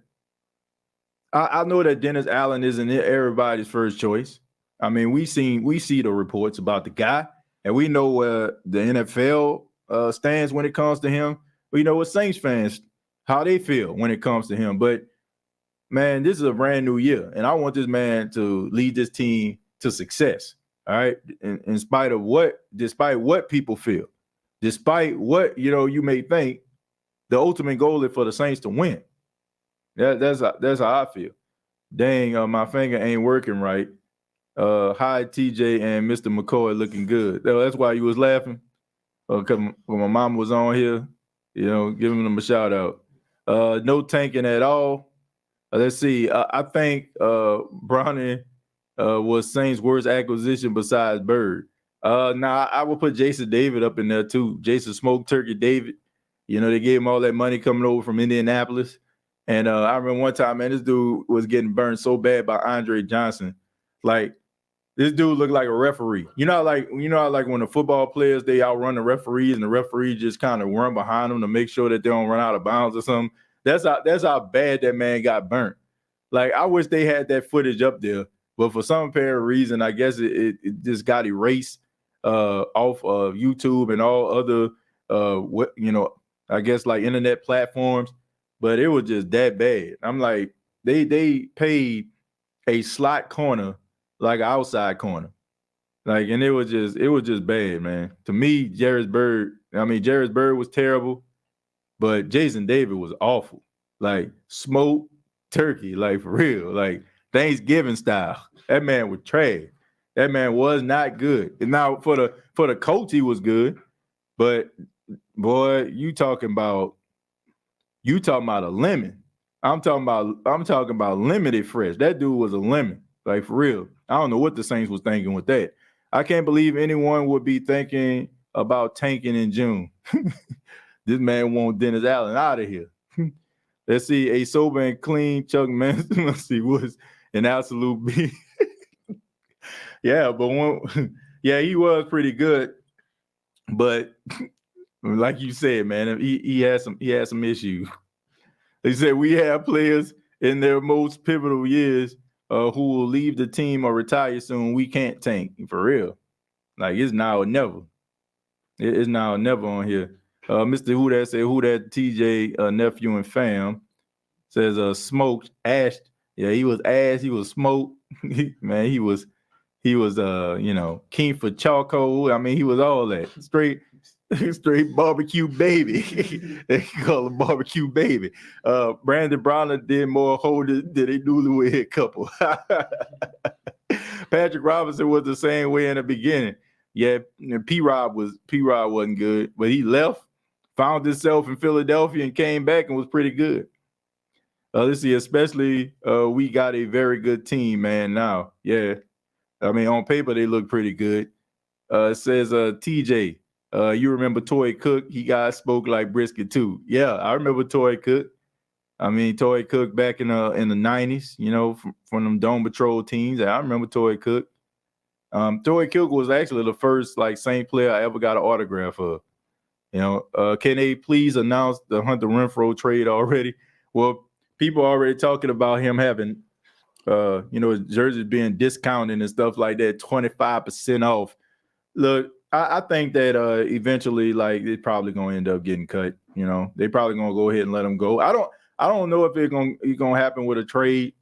I know that Dennis Allen isn't everybody's first choice. I mean, we see the reports about the guy, and we know where the NFL stands when it comes to him. We know what Saints fans how they feel when it comes to him. But man, this is a brand new year, and I want this man to lead this team to success. All right, in spite of despite what people feel, despite what you may think, the ultimate goal is for the Saints to win. That's how I feel. Dang, my finger ain't working right. Hi, TJ and Mr. McCoy looking good. That's why you was laughing. Because when my mom was on here, giving them a shout out. No tanking at all. Let's see. I think Browning was Saints' worst acquisition besides Bird. Now I will put Jason David up in there too. Jason Smoke Turkey David. They gave him all that money coming over from Indianapolis. And I remember one time, man, this dude was getting burned so bad by Andre Johnson. Like, this dude looked like a referee. How when the football players, they outrun the referees and the referee just kind of run behind them to make sure that they don't run out of bounds or something. That's how bad that man got burnt. Like, I wish they had that footage up there. But for some apparent reason, I guess it just got erased off of YouTube and all other, I guess like internet platforms. But it was just that bad. I'm like, they paid a slot corner like an outside corner. Like, and it was just bad, man. To me, Jairus Byrd was terrible, but Jason David was awful. Like, smoked turkey, like, for real. Like, Thanksgiving style. That man was trash. That man was not good. And now for the coach, he was good. But boy, you talking about a lemon. I'm talking about limited fresh. That dude was a lemon, like, for real. I don't know what the Saints was thinking with that. I can't believe anyone would be thinking about tanking in June. This man want Dennis Allen out of here. Let's see, a sober and clean Chuck Manson. Let's see, was an absolute B. Yeah, but he was pretty good. But like you said, man, he had some issues. They said we have players in their most pivotal years who will leave the team or retire soon. We can't tank, for real. Like, it's now or never. It's now or never on here. Mr. Who That said, who that TJ nephew and fam says smoked ash. Yeah, he was ash, he was smoked. Man, he was king for charcoal. I mean, he was all that. Straight barbecue baby. They call him barbecue baby. Brandon Browner did more holding than a newlywed couple. Patrick Robinson was the same way in the beginning. Yeah, P-Rob wasn't good, but he left, found himself in Philadelphia and came back and was pretty good. Let's see, especially we got a very good team, man, now. Yeah. I mean, on paper, they look pretty good. It says, TJ, you remember Toy Cook? He got spoke like brisket too. Yeah, I remember Toy Cook. I mean, Toy Cook back in the 90s, from them Dome Patrol teams. I remember Toy Cook. Toy Cook was actually the first Saint player I ever got an autograph of. Can they please announce the Hunter Renfrow trade already? Well, people are already talking about him having his jersey being discounted and stuff like that, 25% off. Look, I think that eventually, they're probably going to end up getting cut. They probably going to go ahead and let him go. I don't know if it's going to happen with a trade.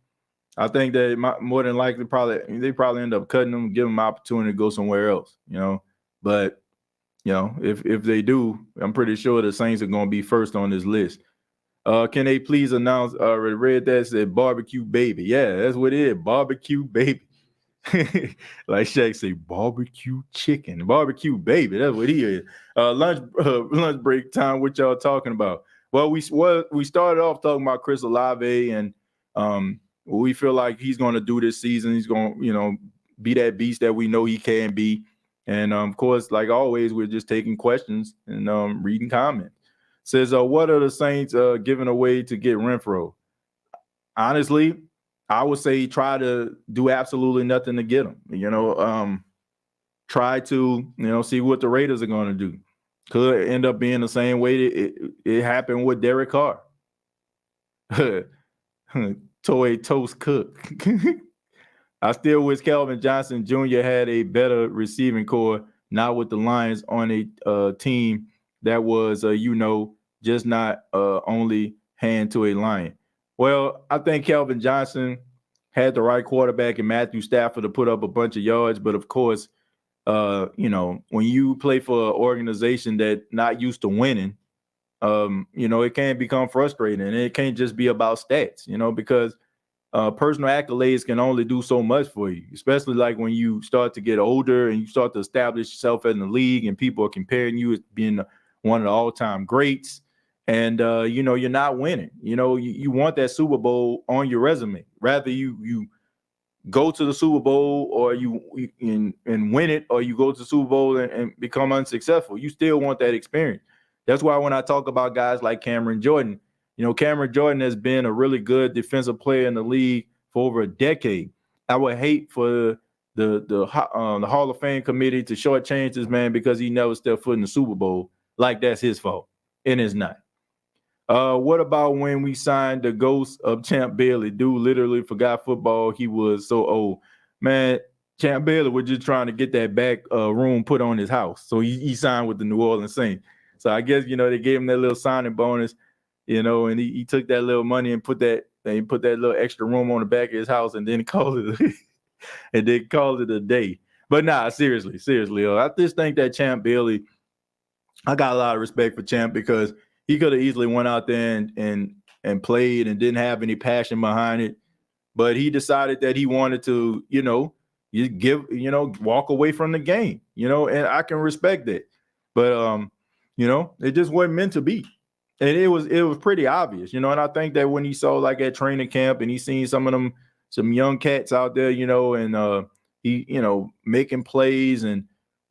I think that more than likely they probably end up cutting him, give him an opportunity to go somewhere else. But if they do, I'm pretty sure the Saints are going to be first on this list. Can they please announce? I already read that. Said barbecue baby. Yeah, that's what it is. Barbecue baby. Like Shaq say, barbecue chicken, barbecue baby. That's what he is. Lunch break time. What y'all talking about? Well, we started off talking about Chris Olave, and we feel like he's going to do this season. He's going to, be that beast that we know he can be. And of course, like always, we're just taking questions and reading comments. Says, what are the Saints giving away to get Renfro? Honestly, I would say try to do absolutely nothing to get him. Try to, see what the Raiders are going to do. Could end up being the same way it happened with Derek Carr. Toy Toast Cook. I still wish Calvin Johnson Jr. had a better receiving core, not with the Lions on a team that was, just not only hand to a Lion. Well, I think Calvin Johnson had the right quarterback in Matthew Stafford to put up a bunch of yards. But, of course, when you play for an organization that's not used to winning, it can become frustrating. And it can't just be about stats, because personal accolades can only do so much for you, especially like when you start to get older and you start to establish yourself in the league and people are comparing you as being one of the all-time greats. And, you're not winning. You want that Super Bowl on your resume. Rather you go to the Super Bowl or you win it, or you go to the Super Bowl and become unsuccessful. You still want that experience. That's why when I talk about guys like Cameron Jordan, Cameron Jordan has been a really good defensive player in the league for over a decade. I would hate for the Hall of Fame committee to shortchange this man because he never stepped foot in the Super Bowl. Like that's his fault, and it's not. What about when we signed the ghost of Champ Bailey? Dude literally forgot football. He was so old. Man, Champ Bailey was just trying to get that back room put on his house. So he signed with the New Orleans Saints. So I guess, they gave him that little signing bonus, and he took that little money and put that little extra room on the back of his house and then called it a day. But nah, seriously. I just think that Champ Bailey, I got a lot of respect for Champ because he could have easily went out there and played and didn't have any passion behind it. But he decided that he wanted to, walk away from the game, and I can respect that. But, it just wasn't meant to be. And it was pretty obvious, and I think that when he saw like at training camp and he seen some young cats out there, and he, making plays and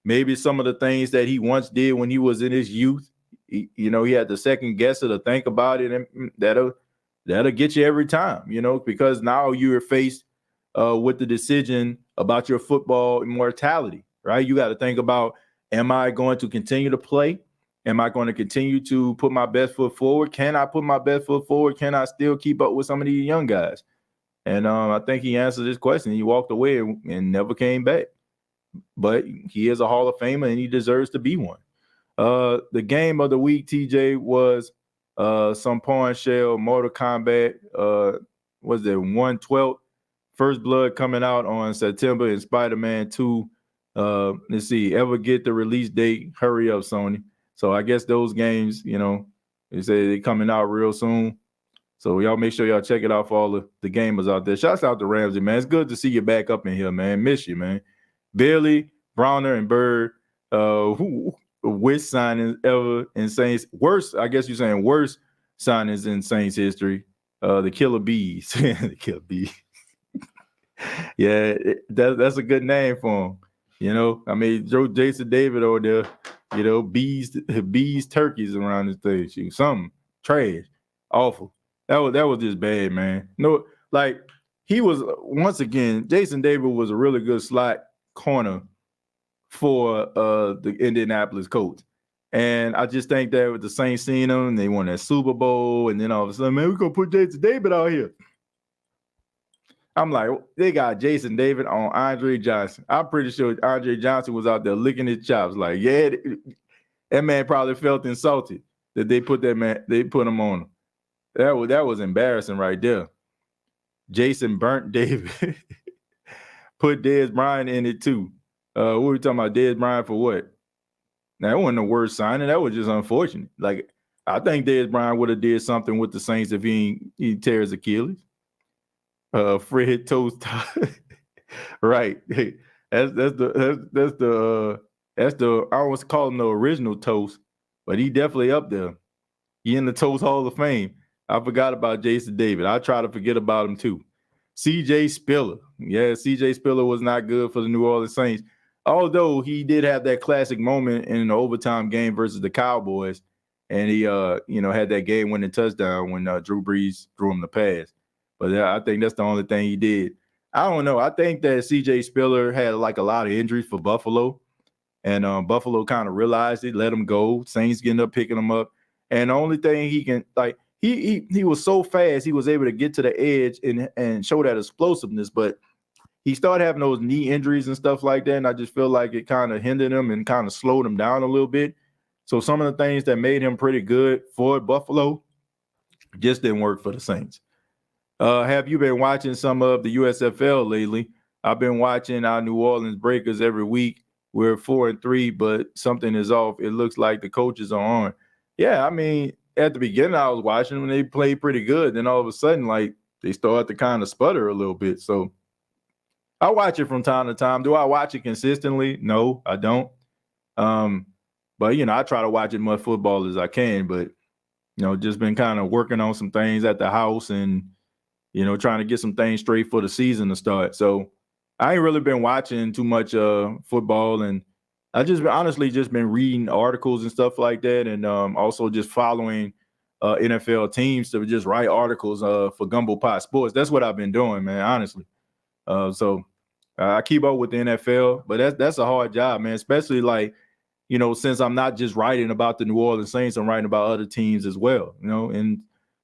maybe some of the things that he once did when he was in his youth, he had to second guess it or think about it, and that'll get you every time, because now you're faced with the decision about your football immortality, right? You got to think about, am I going to continue to play? Am I going to continue to put my best foot forward? Can I put my best foot forward? Can I still keep up with some of these young guys? And I think he answered this question. He walked away and never came back. But he is a Hall of Famer, and he deserves to be one. The game of the week, TJ, was some pawn shell Mortal Kombat. Was there 1/12? First Blood coming out on September, and Spider-Man 2. Let's see, ever get the release date? Hurry up, Sony. So I guess those games, they say they're coming out real soon. So y'all make sure y'all check it out for all the gamers out there. Shouts out to Ramsey, man. It's good to see you back up in here, man. Miss you, man. Bailey, Browner, and Bird, worst signings ever in Saints. Worst, I guess you're saying worst signings in Saints history. The Killer Bees. The Killer Bees. Yeah, that's a good name for him. I mean, Jason David over there, bees, turkeys around this thing. Shoot, something trash, awful. That was just bad, man. No, like he was once again. Jason David was a really good slot corner for the Indianapolis Colts, and I just think that with the Saints seeing him, they won that Super Bowl, and then all of a sudden, man, we're gonna put Jason David out here. I'm like, they got Jason David on Andre Johnson. I'm pretty sure Andre Johnson was out there licking his chops. Like, yeah, that man probably felt insulted that they put him on him. That was embarrassing right there. Jason burnt David. Put Dez Bryant in it too. What were we talking about? Dez Bryant for what? Now, that wasn't the worst signing. That was just unfortunate. Like, I think Dez Bryant would have did something with the Saints if he tears Achilles. Fred Toast. Right. Hey, that's the I always call him the original Toast, but he definitely up there. He in the Toast Hall of Fame. I forgot about Jason David. I try to forget about him too. CJ Spiller. Yeah, CJ Spiller was not good for the New Orleans Saints. Although he did have that classic moment in the overtime game versus the Cowboys, and he had that game-winning touchdown when Drew Brees threw him the pass. But I think that's the only thing he did. I don't know. I think that CJ Spiller had like a lot of injuries for Buffalo, and Buffalo kind of realized it, let him go. Saints getting up, picking him up, and the only thing he can he was so fast he was able to get to the edge and show that explosiveness, but he started having those knee injuries and stuff like that, and I just feel like it kind of hindered him and kind of slowed him down a little bit. So some of the things that made him pretty good for Buffalo just didn't work for the Saints. Have you been watching some of the USFL lately? I've been watching our New Orleans Breakers every week. We're 4-3, but something is off. It looks like the coaches are on. Yeah, I mean, at the beginning I was watching them and they played pretty good. Then all of a sudden, like, they start to kind of sputter a little bit. So I watch it from time to time. Do I watch it consistently? No, I don't. But, I try to watch as much football as I can. But, just been kind of working on some things at the house and, trying to get some things straight for the season to start. So I ain't really been watching too much football. And I just honestly just been reading articles and stuff like that. And also just following NFL teams to just write articles for Gumbo Pot Sports. That's what I've been doing, man, honestly. So I keep up with the NFL, but that's a hard job, man, especially like, since I'm not just writing about the New Orleans Saints, I'm writing about other teams as well, and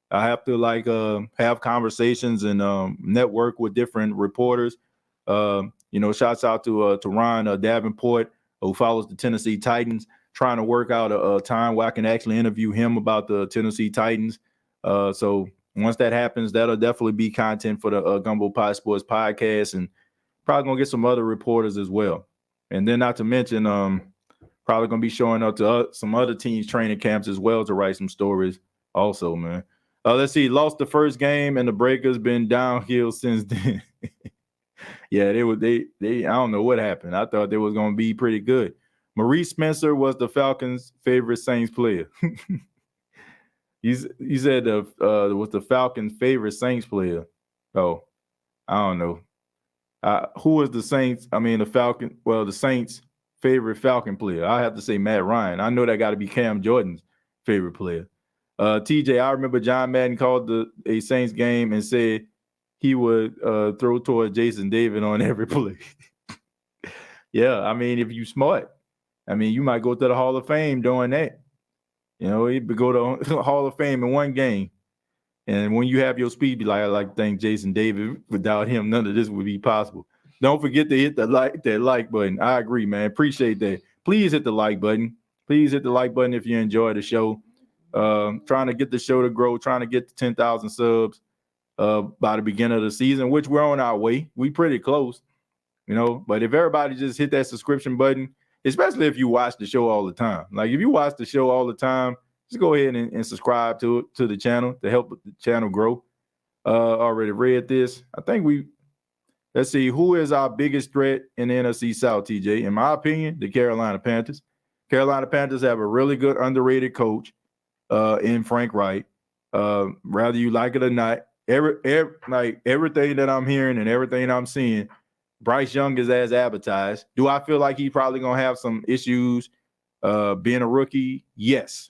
I have to have conversations and network with different reporters. Shouts out to Ron Davenport, who follows the Tennessee Titans, trying to work out a time where I can actually interview him about the Tennessee Titans. So once that happens, that'll definitely be content for the Gumbo Pot Sports podcast, and probably going to get some other reporters as well. And then not to mention, probably going to be showing up to some other teams' training camps as well to write some stories also, man. Let's see. Lost the first game, and the Breakers been downhill since then. Yeah, they I don't know what happened. I thought they was going to be pretty good. Maurice Spencer was the Falcons' favorite Saints player. He said was the Falcons' favorite Saints player. Oh, I don't know. Who was the Saints? I mean, the Saints' favorite Falcon player. I have to say Matt Ryan. I know that got to be Cam Jordan's favorite player. TJ, I remember John Madden called a Saints game and said he would throw toward Jason David on every play. Yeah, I mean, if you smart, I mean, you might go to the Hall of Fame doing that. He'd go to Hall of Fame in one game. And when you have your speed, be like, I like to thank Jason David. Without him, none of this would be possible. Don't forget to hit that like button. I agree, man. Appreciate that. Please hit the like button. Please hit the like button if you enjoy the show. Trying to get the show to grow, trying to get to 10,000 subs by the beginning of the season, which we're on our way. We pretty close, But if everybody just hit that subscription button, especially if you watch the show all the time. Like if you watch the show all the time, just go ahead and subscribe to the channel to help the channel grow. Already read this. I think let's see, who is our biggest threat in the NFC South, TJ? In my opinion, the Carolina Panthers. Carolina Panthers have a really good underrated coach in Frank Wright. Whether you like it or not, everything that I'm hearing and everything I'm seeing, Bryce Young is as advertised. Do I feel like he probably going to have some issues being a rookie? Yes.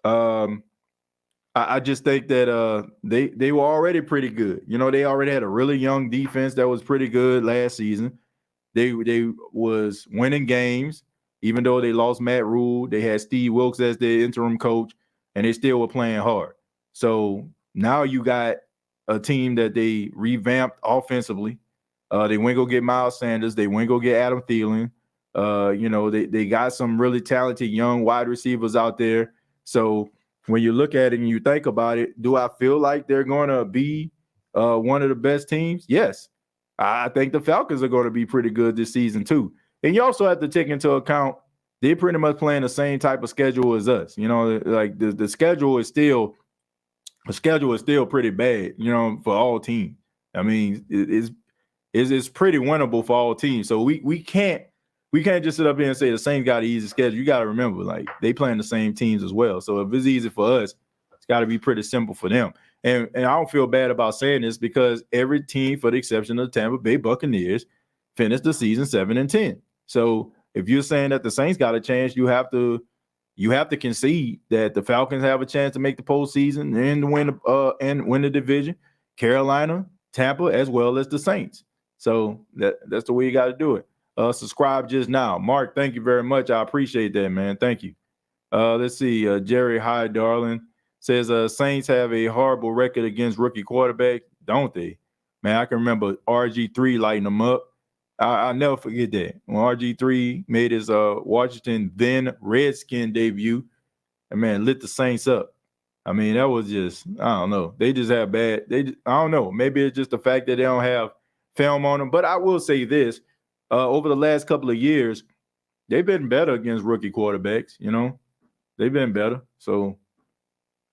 I just think that they were already pretty good. They already had a really young defense that was pretty good last season. They was winning games, even though they lost Matt Rule. They had Steve Wilkes as their interim coach, and they still were playing hard. So now you got a team that they revamped offensively. They went go get Miles Sanders. They went go get Adam Thielen. They got some really talented young wide receivers out there. So when you look at it and you think about it, do I feel like they're going to be one of the best teams? Yes. I think the Falcons are going to be pretty good this season too. And you also have to take into account they're pretty much playing the same type of schedule as us. You know, like the schedule is still pretty bad, you know, for all teams. I mean, it's pretty winnable for all teams. So we can't just sit up here and say the Saints got an easy schedule. You got to remember, like, they playing the same teams as well. So if it's easy for us, it's got to be pretty simple for them. And I don't feel bad about saying this because every team, for the exception of the Tampa Bay Buccaneers, finished the season 7-10. So if you're saying that the Saints got a chance, you have to concede that the Falcons have a chance to make the postseason and win the division. Carolina, Tampa, as well as the Saints. So that's the way you got to do it. Subscribe just now. Mark, thank you very much. I appreciate that, man. Thank you. Let's see. Jerry, hi, darling. Says Saints have a horrible record against rookie quarterbacks, don't they? Man, I can remember RG3 lighting them up. I'll never forget that. When RG3 made his Washington then Redskin debut, and man, lit the Saints up. I mean, that was just, I don't know. They just have bad. I don't know. Maybe it's just the fact that they don't have film on them. But I will say this. Over the last couple of years, they've been better against rookie quarterbacks, you know. They've been better. So,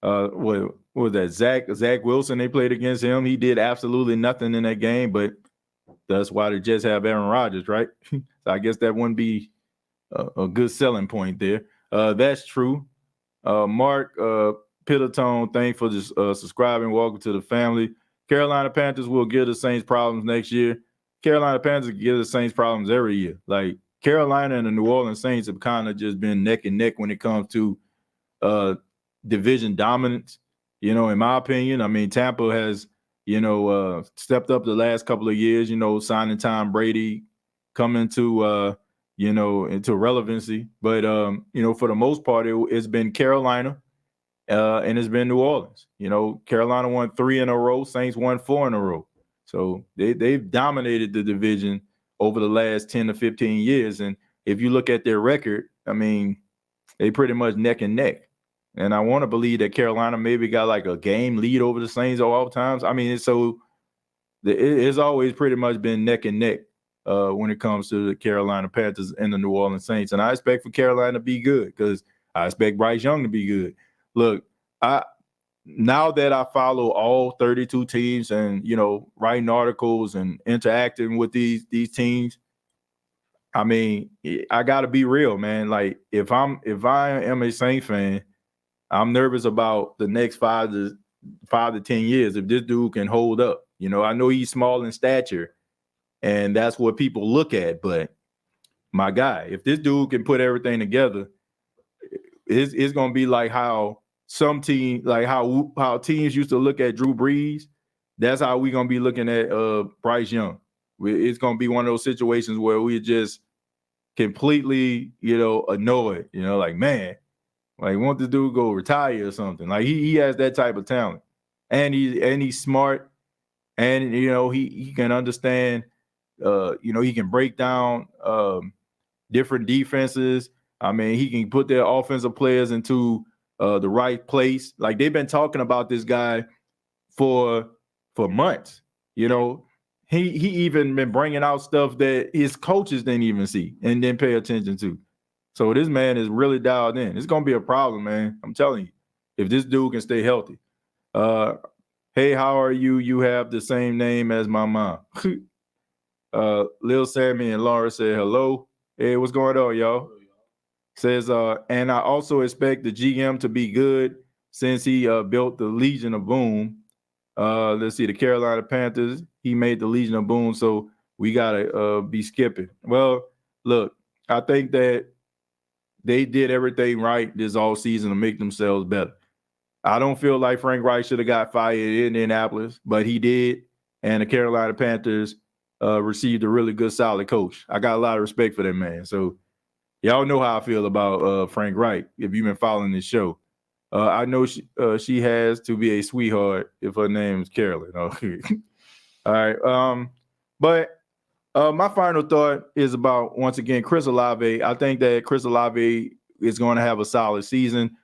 what was that? Zach Wilson, they played against him. He did absolutely nothing in that game, but that's why the Jets have Aaron Rodgers, right? So I guess that wouldn't be a good selling point there. That's true. Mark Pittertone, thanks for this, subscribing. Welcome to the family. Carolina Panthers will give the Saints problems next year. Carolina Panthers give the Saints problems every year. Like, Carolina and the New Orleans Saints have kind of just been neck and neck when it comes to division dominance. You know, in my opinion, I mean, Tampa has, you know, stepped up the last couple of years, you know, signing Tom Brady, coming to, you know, into relevancy. But, you know, for the most part, it's been Carolina and it's been New Orleans. You know, Carolina won 3 in a row. Saints won 4 in a row. So they've dominated the division over the last 10 to 15 years. And if you look at their record, I mean, they pretty much neck and neck. And I want to believe that Carolina maybe got like a game lead over the Saints all times. I mean, it's always pretty much been neck and neck when it comes to the Carolina Panthers and the New Orleans Saints. And I expect for Carolina to be good because I expect Bryce Young to be good. Look, now that I follow all 32 teams and, you know, writing articles and interacting with these teams, I mean, I got to be real, man. Like, if I am a Saints fan, I'm nervous about the next 5 to 10 years if this dude can hold up. You know, I know he's small in stature, and that's what people look at. But my guy, if this dude can put everything together, it's gonna be like how some team, like how teams used to look at Drew Brees. That's how we're gonna be looking at Bryce Young. It's gonna be one of those situations where we just completely, you know, annoyed. You know, like, man. Like, want this dude go retire or something. Like, he has that type of talent. And he's smart. And, you know, he can understand, you know, he can break down different defenses. I mean, he can put their offensive players into the right place. Like, they've been talking about this guy for months. You know, he even been bringing out stuff that his coaches didn't even see and didn't pay attention to. So this man is really dialed in. It's going to be a problem, man. I'm telling you, if this dude can stay healthy. Hey, how are you? You have the same name as my mom. Lil Sammy and Laura said hello. Hey, what's going on, y'all? Says, and I also expect the GM to be good since he built the Legion of Boom. Let's see, the Carolina Panthers, he made the Legion of Boom, so we got to be skipping. Well, look, I think that they did everything right this all season to make themselves better. I don't feel like Frank Reich should have got fired in Indianapolis, but he did. And the Carolina Panthers received a really good, solid coach. I got a lot of respect for that man. So y'all know how I feel about Frank Reich if you've been following this show. I know she has to be a sweetheart if her name is Carolyn. Okay. All right. But my final thought is about, once again, Chris Olave. I think that Chris Olave is going to have a solid season.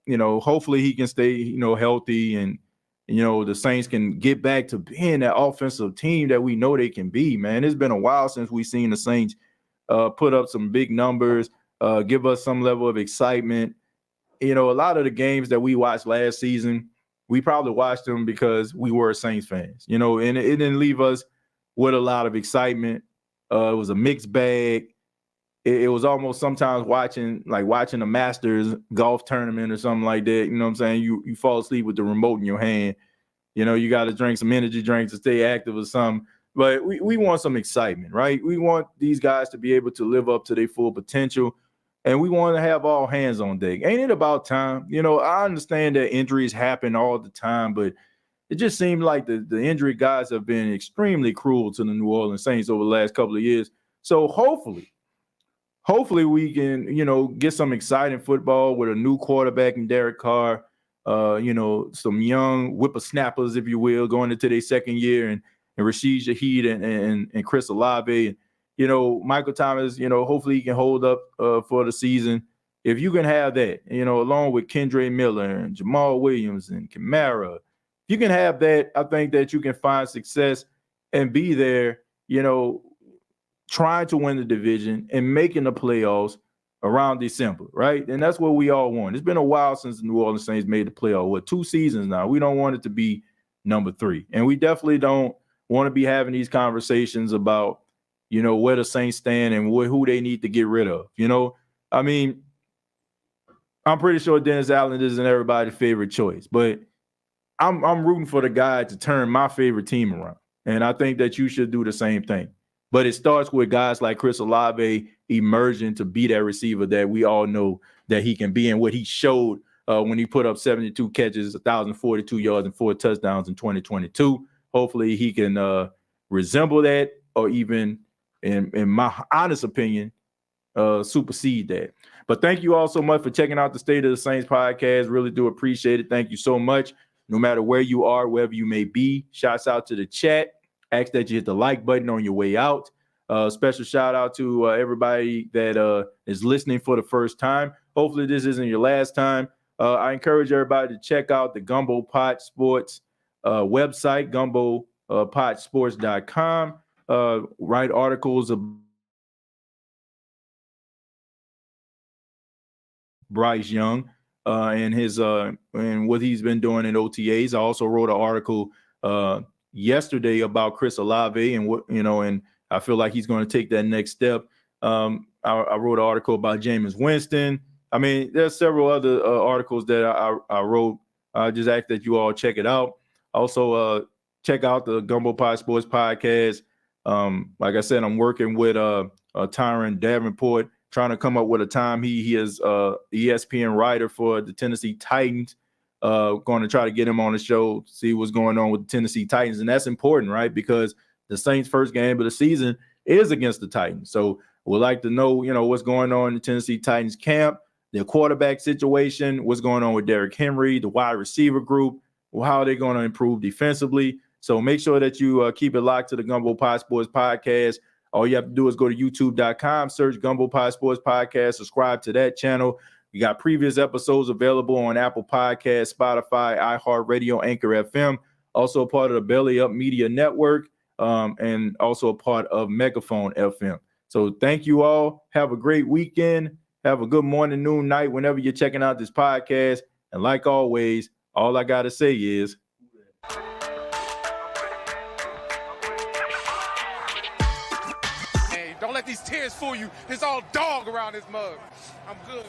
You know, hopefully he can stay, you know, healthy, and, you know, the Saints can get back to being that offensive team that we know they can be, man. It's been a while since we've seen the Saints put up some big numbers, give us some level of excitement. You know, a lot of the games that we watched last season, we probably watched them because we were Saints fans, you know, and it didn't leave us with a lot of excitement. It was a mixed bag. It was almost sometimes watching a Masters golf tournament or something like that. You know what I'm saying? You fall asleep with the remote in your hand. You know, you got to drink some energy drinks to stay active or something. But we want some excitement, right? We want these guys to be able to live up to their full potential. And we want to have all hands on deck. Ain't it about time? You know, I understand that injuries happen all the time, but it just seemed like the injury guys have been extremely cruel to the New Orleans Saints over the last couple of years. So hopefully we can, you know, get some exciting football with a new quarterback in Derek Carr, you know, some young whippersnappers, if you will, going into their second year, and Rashid Shaheed and Chris Olave. And, you know, Michael Thomas, you know, hopefully he can hold up for the season. If you can have that, you know, along with Kendre Miller and Jamal Williams and Kamara, if you can have that, I think that you can find success and be there, you know, trying to win the division and making the playoffs around December, right? And that's what we all want. It's been a while since the New Orleans Saints made the playoff. 2 seasons now? We don't want it to be number 3. And we definitely don't want to be having these conversations about, you know, where the Saints stand and who they need to get rid of. You know, I mean, I'm pretty sure Dennis Allen isn't everybody's favorite choice, but I'm rooting for the guy to turn my favorite team around. And I think that you should do the same thing. But it starts with guys like Chris Olave emerging to be that receiver that we all know that he can be, and what he showed when he put up 72 catches, 1,042 yards, and 4 touchdowns in 2022. Hopefully he can resemble that, or even, in my honest opinion, supersede that. But thank you all so much for checking out the State of the Saints podcast. Really do appreciate it. Thank you so much. No matter where you are, wherever you may be, shouts out to the chat. Ask that you hit the like button on your way out. Special shout out to everybody that is listening for the first time. Hopefully this isn't your last time. I encourage everybody to check out the Gumbo Pot Sports website, gumbopotsports.com. Write articles of Bryce Young and his and what he's been doing in OTAs. I also wrote an article yesterday about Chris Olave and what, you know, and I feel like he's going to take that next step. I wrote an article about Jameis Winston. I mean, there's several other articles that I wrote. I just ask that you all check it out. Also, check out the Gumbo Pot Sports podcast. Like I said, I'm working with Tyron Davenport, trying to come up with a time. He is ESPN writer for the Tennessee Titans. Going to try to get him on the show, see what's going on with the Tennessee Titans. And that's important, right? Because the Saints' first game of the season is against the Titans. So we'd like to know, you know, what's going on in the Tennessee Titans camp, their quarterback situation, what's going on with Derrick Henry, the wide receiver group, how are they going to improve defensively. So make sure that you keep it locked to the Gumbo Pot Sports podcast. All you have to do is go to youtube.com, search Gumbo Pot Sports podcast, subscribe to that channel. We got previous episodes available on Apple Podcasts, Spotify, iHeartRadio, Anchor FM, also a part of the Belly Up Media Network, and also a part of Megaphone FM. So thank you all. Have a great weekend. Have a good morning, noon, night, whenever you're checking out this podcast. And like always, all I got to say is, hey, don't let these tears fool you. There's all dog around this mug. I'm good.